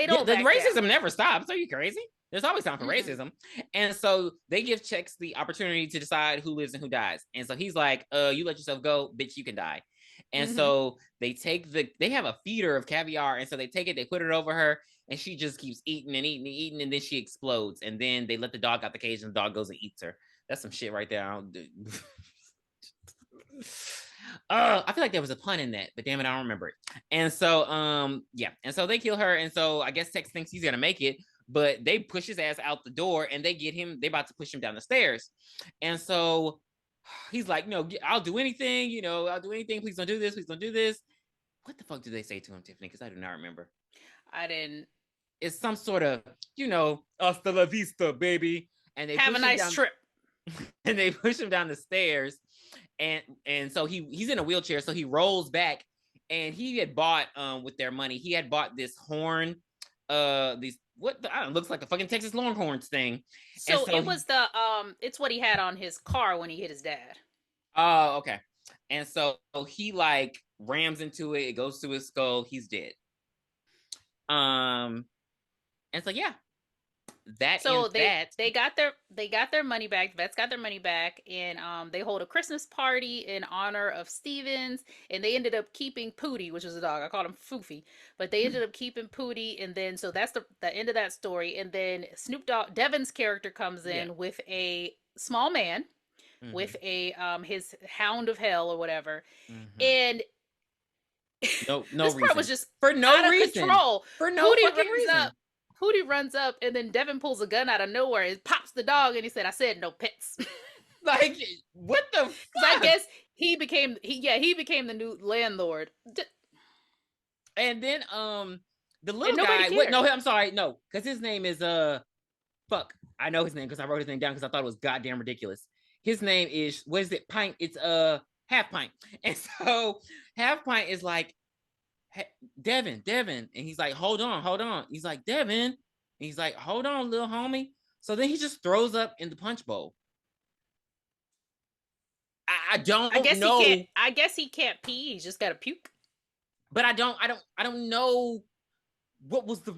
don't. The racism never stops. Are you crazy? There's always time for racism. And so they give Tex the opportunity to decide who lives and who dies. And so he's like, you let yourself go, bitch, you can die. And so they have a feeder of caviar. And so they take it, they put it over her, and she just keeps eating and eating and eating. And then she explodes. And then they let the dog out the cage and the dog goes and eats her. That's some shit right there. I feel like there was a pun in that, but damn it, I don't remember it. And so, and so they kill her. And so I guess Tex thinks he's going to make it, but they push his ass out the door and they about to push him down the stairs. And so he's like, no, I'll do anything, I'll do anything. Please don't do this. Please don't do this. What the fuck do they say to him, Tiffany? Because I do not remember. I didn't. It's some sort of, hasta la vista, baby. And they have a nice trip. And they push him down the stairs. And so he's in a wheelchair. So he rolls back, and he had bought, with their money, he had bought this horn, looks like the fucking Texas Longhorns thing. So it was it's what he had on his car when he hit his dad. Oh, okay. And so he like rams into it. It goes to his skull. He's dead. And so yeah, they got their money back. The vets got their money back, and they hold a Christmas party in honor of Stevens, and they ended up keeping Pootie, which was a dog. I called him Foofy, but they ended up keeping Pootie, and then so that's the end of that story. And then Snoop Dogg, Devin's character, comes in with a small man, with a his Hound of Hell or whatever, and no this reason. part was just for no reason. Control. For no Pootie fucking reason. Pootie runs up, and then Devin pulls a gun out of nowhere and pops the dog, and he said, "I said no pets." Like, what the fuck? I guess he became the new landlord. And then the little guy. Wait, no, I'm sorry, no, because his name is fuck. I know his name because I wrote his name down because I thought it was goddamn ridiculous. His name is, what is it? Pint. It's Half Pint. And so Half Pint is like, Devin, and he's like, hold on. He's like, Devin, and he's like, hold on, little homie. So then he just throws up in the punch bowl. I guess he can't pee. He's just got to puke. But I don't know what was the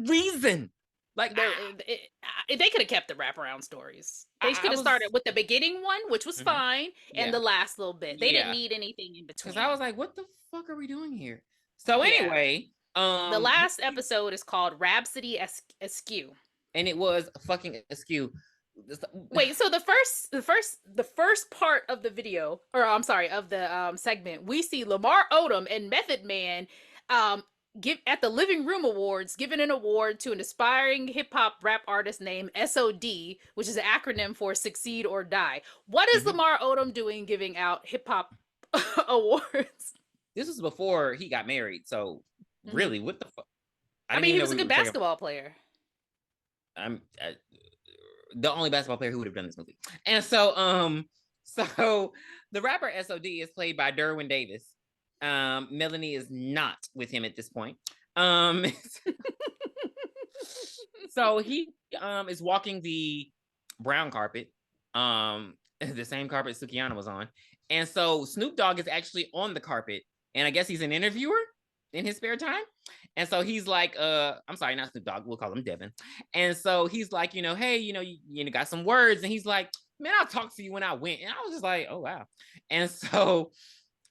reason. Like, they could have kept the wraparound stories. They could have started with the beginning one, which was fine, and the last little bit. They didn't need anything in between. Because I was like, what the fuck are we doing here? So anyway, the last episode is called Rhapsody Askew. And it was fucking askew. Wait, so the first part of the video, or I'm sorry, of the segment, we see Lamar Odom and Method Man um give at the Living Room Awards giving an award to an aspiring hip hop rap artist named SOD, which is an acronym for Succeed or Die. What is Mhm. Lamar Odom doing giving out hip hop awards? This was before he got married, so Mm-hmm. really, what the fuck? I I didn't mean, even he know was a we good were taking. basketball player. I'm the only basketball player who would have done this movie, and so the rapper SOD is played by Derwin Davis. Melanie is not with him at this point. Um, so he is walking the brown carpet, the same carpet Sukiyana was on, and so Snoop Dogg is actually on the carpet, and I guess he's an interviewer in his spare time. And so he's like, I'm sorry, not Snoop Dogg, we'll call him Devin. And so he's like, hey, you got some words, and he's like, man, I'll talk to you when I win. And I was just like, oh wow. And so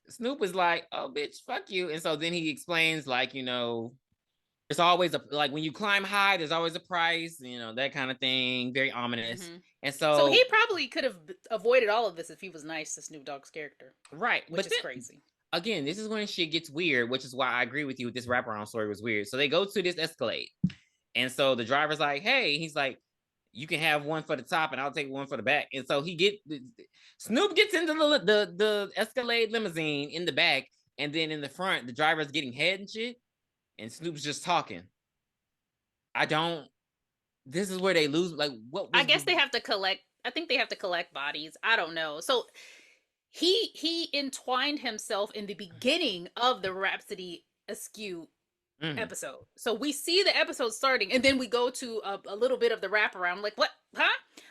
Snoop was like, oh bitch, fuck you. And so then he explains, like, there's always like when you climb high, there's always a price, that kind of thing. Very ominous. Mm-hmm. And So he so, probably could have avoided all of this if he was nice to Snoop Dogg's character, right. which But is then crazy. again, this is when shit gets weird, which is why I agree with you. This wraparound story was weird. So they go to this Escalade. And so the driver's like, hey, he's like, you can have one for the top and I'll take one for the back. And so Snoop gets into the Escalade limousine in the back. And then in the front, the driver's getting head and shit. And Snoop's just talking. This is where they lose. Like, what I was guess they have to collect. I think they have to collect bodies. I don't know. So he entwined himself in the beginning of the Rhapsody Askew Mhm. episode. So we see the episode starting, and then we go to a little bit of the wraparound. I'm like, what? Huh?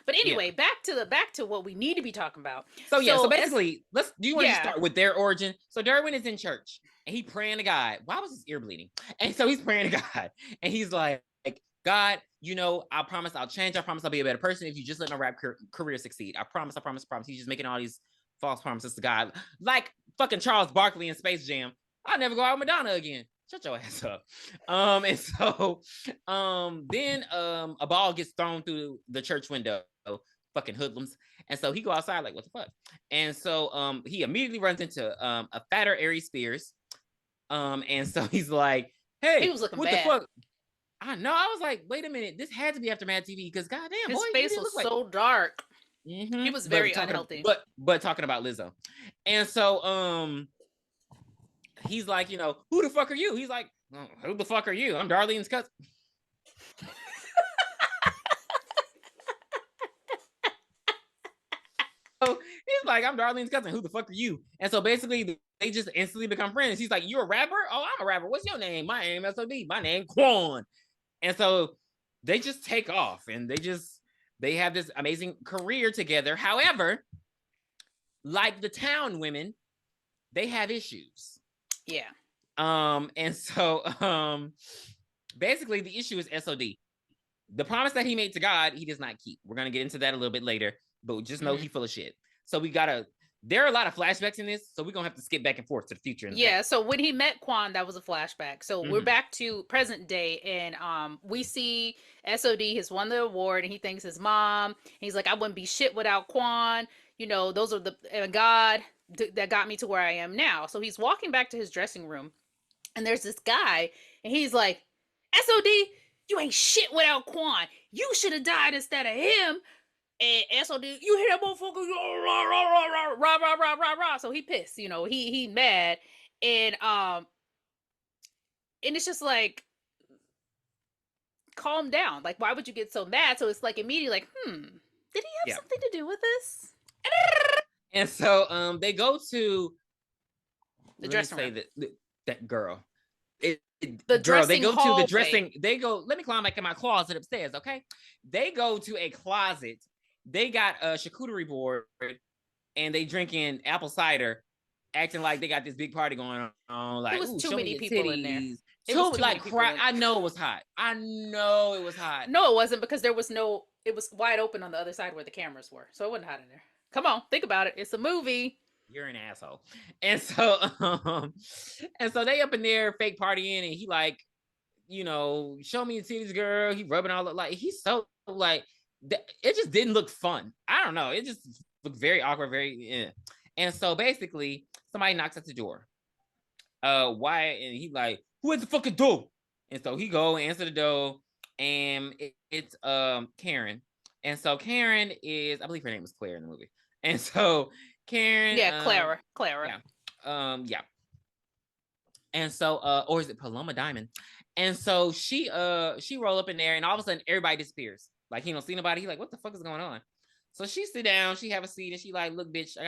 But Yeah. anyway, back to what we need to be talking about. So yeah, so So as basically, do you want to just yeah, start with their origin? So Derwin is in church and he praying to God. Why was his ear bleeding? And so he's praying to God and he's like, God, I promise I'll change. I promise I'll be a better person if you just let my rap career succeed. I promise, I promise, I promise. He's just making all these false promises to God. Like fucking Charles Barkley in Space Jam. I'll never go out with Madonna again. Shut your ass up. And so then a ball gets thrown through the church window. Fucking hoodlums. And so he go outside like, what the fuck? And so he immediately runs into a fatter Aries Spears. And so he's like, he hey, was looking what the bad. fuck? I know. I was like, wait a minute. This had to be after Mad TV because goddamn, His boy, you face didn't was look like. so dark. Mm-hmm. He was But very talking, unhealthy. but talking about Lizzo, and so he's like, who the fuck are you? He's like, who the fuck are you? I'm Darlene's cousin. So he's like, I'm Darlene's cousin. Who the fuck are you? And so basically, they just instantly become friends. He's like, you're a rapper? Oh, I'm a rapper. What's your name? My name SOD. My name Quan. And so they just take off and they have this amazing career together. However, like the town women, they have issues. Yeah. And so basically the issue is SOD. The promise that he made to God, he does not keep. We're gonna get into that a little bit later, but just know he full of shit. So there are a lot of flashbacks in this, so we're gonna have to skip back and forth to the future. Yeah, so when he met Quan, that was a flashback. So we're back to present day, and we see SOD has won the award, and he thanks his mom. He's like, I wouldn't be shit without Quan. Those are the God that got me to where I am now. So he's walking back to his dressing room, and there's this guy, and he's like, SOD, you ain't shit without Quan. You should have died instead of him. And SOD, you hear that motherfucker? Rah, rah, rah, rah, rah, rah, rah, rah, rah. So he pissed, he mad. And it's just like, calm down. Like, why would you get so mad? So it's like immediately like, did he have something to do with this? And so they go to the dressing room. That girl. The girl, they go hallway. to the dressing. They go, let me climb back in my closet upstairs, okay? They go to a closet. They got a charcuterie board and they drinking apple cider, acting like they got this big party going on. Like, it was too many people in there. I know it was hot. I know it was hot. No, it wasn't, because it was wide open on the other side where the cameras were. So it wasn't hot in there. Come on, think about it. It's a movie. You're an asshole. And so they up in there fake partying, and he like, show me your titties, girl. He rubbing all up, like he's so like it just didn't look fun. I don't know. It just looked very awkward, very. And so basically, somebody knocks at the door. Wyatt, and he like, who at the fucking door? And so he go and answer the door, and it's Karen. And so Karen is, I believe her name was Claire in the movie. And so Karen, yeah, Clara, yeah. And so, or is it Paloma Diamond? And so she roll up in there, and all of a sudden everybody disappears. Like he don't see nobody. He's like, what the fuck is going on? So she sit down, she have a seat, and she like, look, bitch, I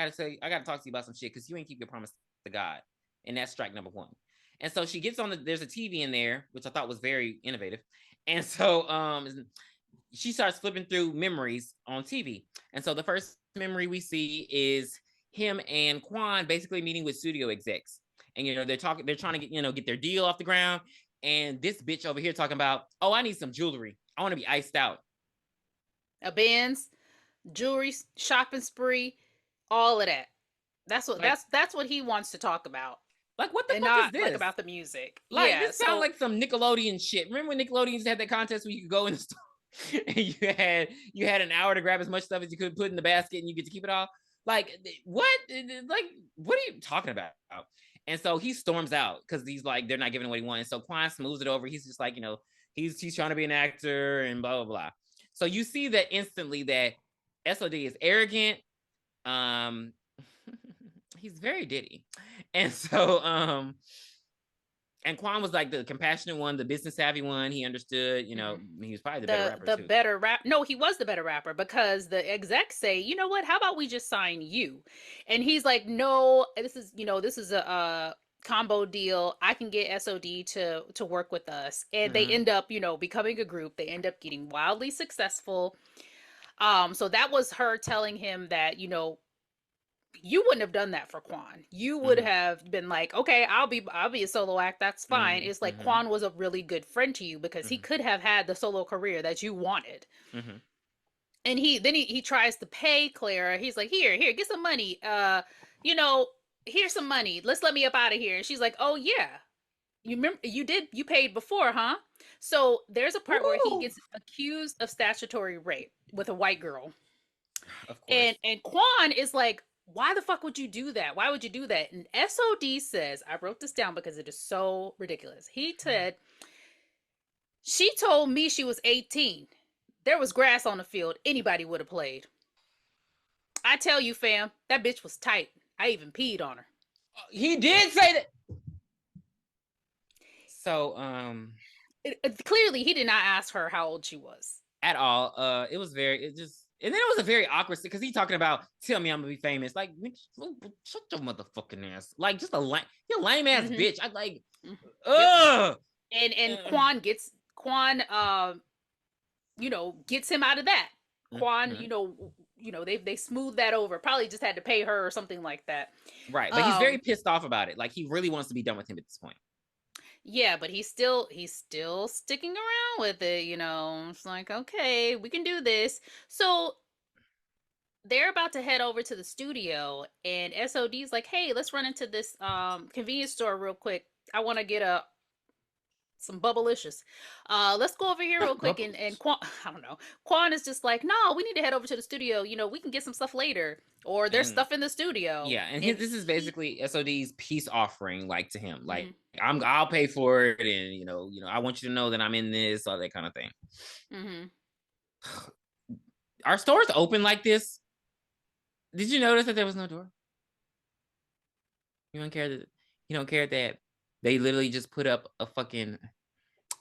gotta talk to you about some shit because you ain't keep your promise to God. And that's strike number one. And so she gets on there's a TV in there, which I thought was very innovative. And so she starts flipping through memories on TV. And so the first memory we see is him and Quan basically meeting with studio execs. And they're trying to get their deal off the ground. And this bitch over here talking about, oh, I need some jewelry. I want to be iced out. A Benz, jewelry, shopping spree, all of that. That's what he wants to talk about. Like, what the fuck is this? Like about the music. Like, yeah, this sounds like some Nickelodeon shit. Remember when Nickelodeon used to have that contest where you could go in the store and you had an hour to grab as much stuff as you could put in the basket and you get to keep it all? Like, what? Like, what are you talking about? And so he storms out because he's like, they're not giving what he wants. And so Quan smooths it over. He's just like, he's trying to be an actor and blah, blah, blah. So you see that instantly that SOD is arrogant. He's very ditty. And so, and Quan was like the compassionate one, the business savvy one. He understood, he was probably the better rapper. No, he was the better rapper because the execs say, you know what, how about we just sign you? And he's like, no, this is a combo deal. I can get SOD to work with us. And they end up, becoming a group. They end up getting wildly successful. So that was her telling him that, you wouldn't have done that for Quan. You would have been like, okay, I'll be a solo act. That's fine. It's like Quan was a really good friend to you because he could have had the solo career that you wanted. And he tries to pay Clara. He's like, here, get some money. Here's some money. Let's let me up out of here. And she's like, oh yeah, you remember you paid before, huh? So there's a part where he gets accused of statutory rape with a white girl. Of course. And Quan is like, why the fuck would you do that? Why would you do that? And SOD says, I wrote this down because it is so ridiculous. He said, she told me she was 18. There was grass on the field. Anybody would have played. I tell you, fam, that bitch was tight. I even peed on her. He did say that. So, clearly he did not ask her how old she was. At all. And then it was a very awkward because he's talking about, tell me I'm gonna be famous. Like, shut your motherfucking ass. Like, just you're lame ass bitch. I like, ugh. And Quan gets him out of that. Quan, they smoothed that over. Probably just had to pay her or something like that. Right, but he's very pissed off about it. Like, he really wants to be done with him at this point. Yeah, but he's still sticking around with it, It's like, okay, we can do this. So they're about to head over to the studio, and SOD's like, hey, let's run into this convenience store real quick. I want to get some bubblicious. Let's go over here real quick. And Quan, I don't know. Quan is just like, no, we need to head over to the studio. We can get some stuff later. Or there's stuff in the studio. Yeah, and this is basically SOD's peace offering, like, to him. Like, I'll pay for it, and I want you to know that I'm in this, all that kind of thing. Are stores open like this? Did you notice that there was no door? You don't care that they literally just put up a fucking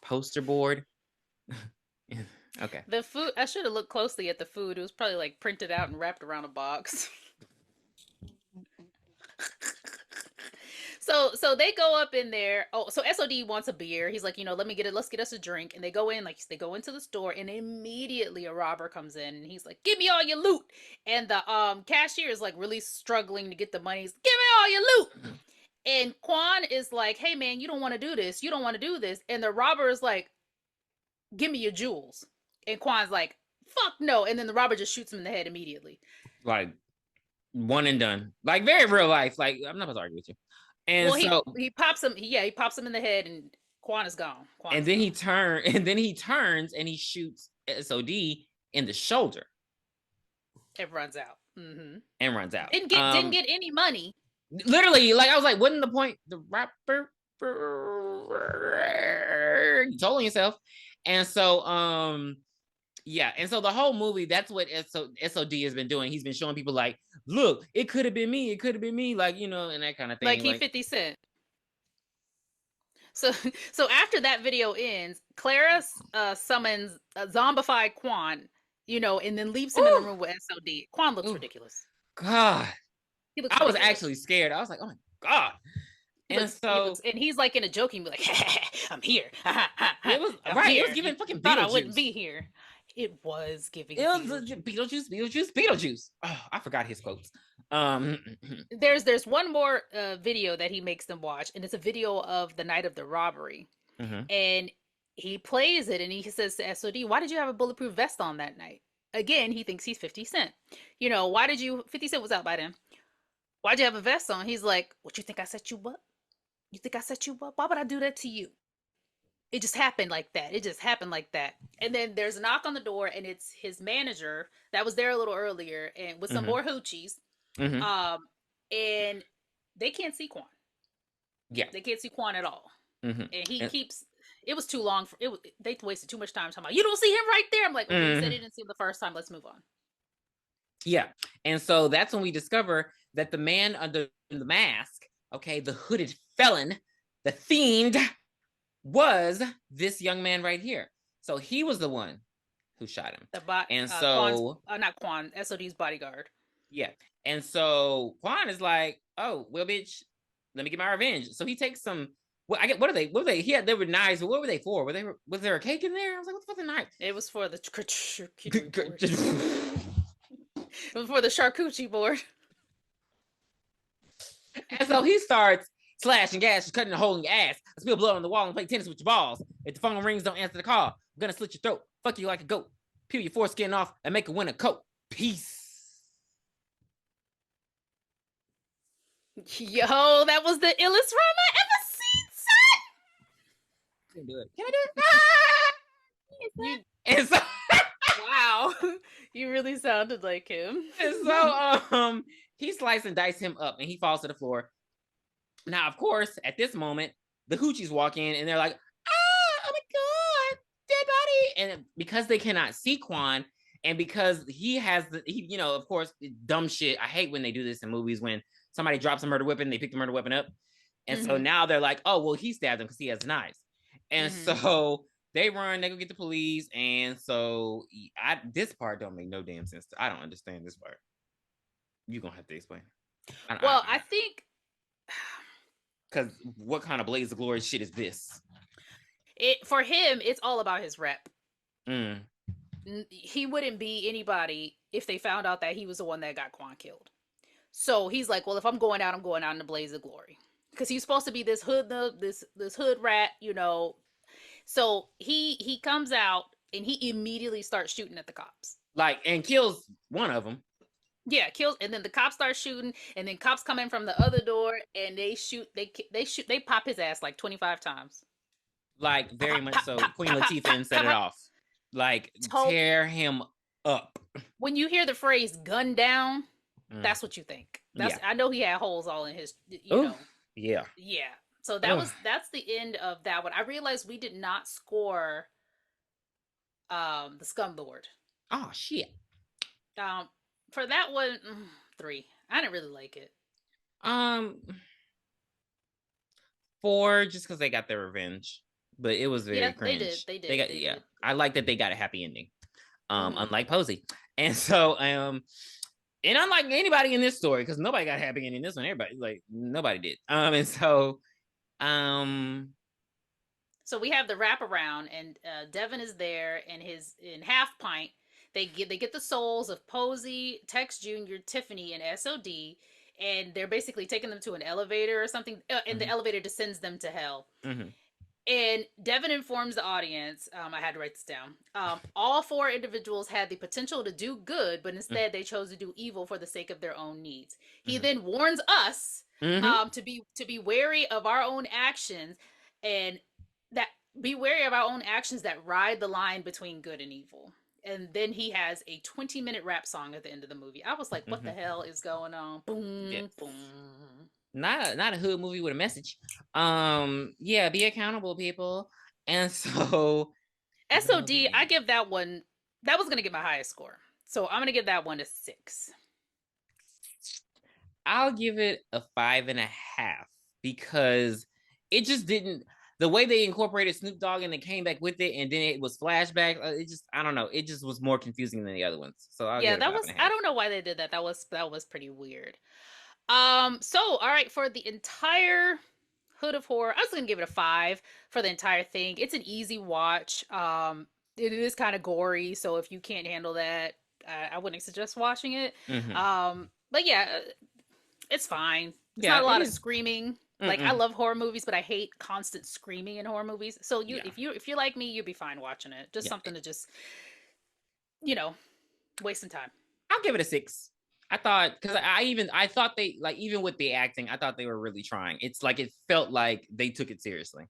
poster board? Okay. The food, I should have looked closely at the food. It was probably like printed out and wrapped around a box. So they go up in there. Oh, so SOD wants a beer. He's like, let's get us a drink. And they go into the store, and immediately a robber comes in, and he's like, give me all your loot. And the cashier is like really struggling to get the money. He's, give me all your loot. And Quan is like, hey man, you don't want to do this. You don't want to do this. And the robber is like, give me your jewels. And Quan's like, fuck no. And then the robber just shoots him in the head immediately. Like, one and done. Like, very real life. Like, I'm not supposed to argue with you. And he pops him. Yeah, he pops him in the head, and Quan is gone. He turns and he shoots SOD in the shoulder. It runs out. Mm-hmm. And runs out. Didn't get any money. Literally, like I was like, wasn't the point? The rapper you told yourself. And so yeah, and so the whole movie, that's what SOD has been doing. He's been showing people like, look, it could have been me, like, you know, and that kind of thing. Like he 50 Cent. So after that video ends, Clara summons a zombified Quan, you know, and then leaves him in the room with SOD. Quan looks ridiculous. God. He looks I was ridiculous. actually scared. I was like, oh my God. And he's like in a joking, be like, I'm here. It was right. Here. It was giving fucking Beetlejuice. Thought I wouldn't be here. It was giving. It was Beetlejuice. Oh, I forgot his quotes. There's one more video that he makes them watch, and it's a video of the night of the robbery, and he plays it, and he says to SOD, "Why did you have a bulletproof vest on that night?" Again, he thinks he's 50 Cent. You know, why did you? 50 Cent was out by then. Why'd you have a vest on? He's like, "What, you think I set you up? You think I set you up? Why would I do that to you? It just happened like that. It just happened like that." And then there's a knock on the door, and it's his manager that was there a little earlier, and with some more hoochies. And they can't see Quan. Yeah, they can't see Quan at all. And he keeps. It was too long. They wasted too much time talking about. You don't see him right there. I'm like, okay, you said you didn't see him the first time. Let's move on. Yeah, and so that's when we discover that the man under the mask, okay, the hooded felon, the fiend, was this young man right here. So he was the one who shot him. And so not Quan, SOD's bodyguard. Yeah. And so Quan is like, oh, well, bitch, let me get my revenge. So he takes some. Well, what are they? They were knives. But what were they for? Was there a cake in there? I was like, what's the knife? It was for the it was for the charcuterie board. And so he starts slashing, gashing, cutting a hole in your ass. I spill blood on the wall and play tennis with your balls. If the phone rings, don't answer the call. I'm gonna slit your throat. Fuck you like a goat. Peel your foreskin off and make a winter coat. Peace. Yo, that was the illest rhyme I ever seen, son. Can I do it? And so, wow, you really sounded like him. And so, he slices and dices him up, and he falls to the floor. Now, of course, at this moment, the hoochies walk in, and they're like, "Oh my God, dead body!" And because they cannot see Quan, and because he has you know, of course, dumb shit. I hate when they do this in movies when somebody drops a murder weapon, they pick the murder weapon up. And so now they're like, oh, well, he stabbed him because he has knives. And so they run, they go get the police. And so this part don't make no damn sense. I don't understand this part. You're going to have to explain. I think... Because what kind of Blaze of Glory shit is this? For him, it's all about his rep. He wouldn't be anybody if they found out that he was the one that got Quan killed. So he's like, well, if I'm going out in the blaze of glory, because he's supposed to be this hood, this hood rat, you know. So he comes out and he immediately starts shooting at the cops, and kills one of them. Yeah, kills, and then the cops start shooting, and then cops come in from the other door, and they pop his ass like 25 times. Like very much so. Queen Latifah set it off. Like tear him up. When you hear the phrase "gun down," that's what you think. I know he had holes all in his, you know. Yeah. Yeah. So that's the end of that one. I realized we did not score the Scumlord. Oh shit. For that one, 3. I didn't really like it. 4, just because they got their revenge. But it was very cringe. They did. I like that they got a happy ending. Unlike Posey. And so and unlike anybody in this story, because nobody got a happy ending in this one, nobody did. And so so we have the wraparound, and Devin is there, and in Half Pint, they get the souls of Posey, Tex Jr., Tiffany, and SOD, and they're basically taking them to an elevator or something, and the elevator descends them to hell. And Devin informs the audience, I had to write this down, all 4 individuals had the potential to do good, but instead they chose to do evil for the sake of their own needs. He then warns us to be wary of our own actions, and that be wary of our own actions that ride the line between good and evil. and then he has a 20-minute rap song at the end of the movie. I was like, what the hell is going on? Boom, Yes. boom. Not a hood movie with a message. Yeah, be accountable, people. And so SOD, I give that one. That was gonna get my highest score, so I'm gonna give that one a 6. I'll give it a 5.5 because it just didn't. The way they incorporated Snoop Dogg and they came back with it, and then it was flashback. It just, I don't know. It just was more confusing than the other ones. So I'll give Yeah, it a that five was. and a I half. don't know why they did that. That was pretty weird. So all right, for the entire Hood of Horror, I was gonna give it a 5 for the entire thing. It's an easy watch. It is kind of gory, so if you can't handle that, I wouldn't suggest watching it. But yeah, it's fine. It's Yeah, not a it lot of is. screaming. Like I love horror movies, but I hate constant screaming in horror movies. So Yeah, if you're like me, you'll be fine watching it. Just yeah. something to just you know wasting time. I'll give it a 6. I thought, because I thought they, like, even with the acting, I thought they were really trying. It's like it felt like they took it seriously,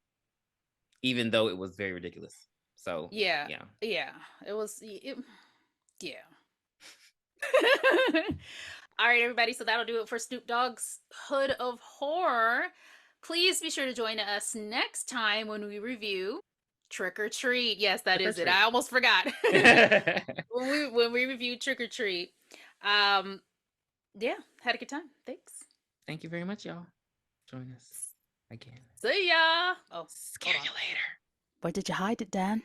even though it was very ridiculous. So Yeah, yeah. yeah. It was. Yeah. All right, everybody. So that'll do it for Snoop Dogg's Hood of Horror. Please be sure to join us next time when we review Trick or Treat. Yes, that Trick or is it. treat. I almost forgot. When we review Trick or Treat. Yeah, had a good time. Thanks. Thank you very much, y'all. Join us again. See ya. Oh, Scare you later. where did you hide it, Dan?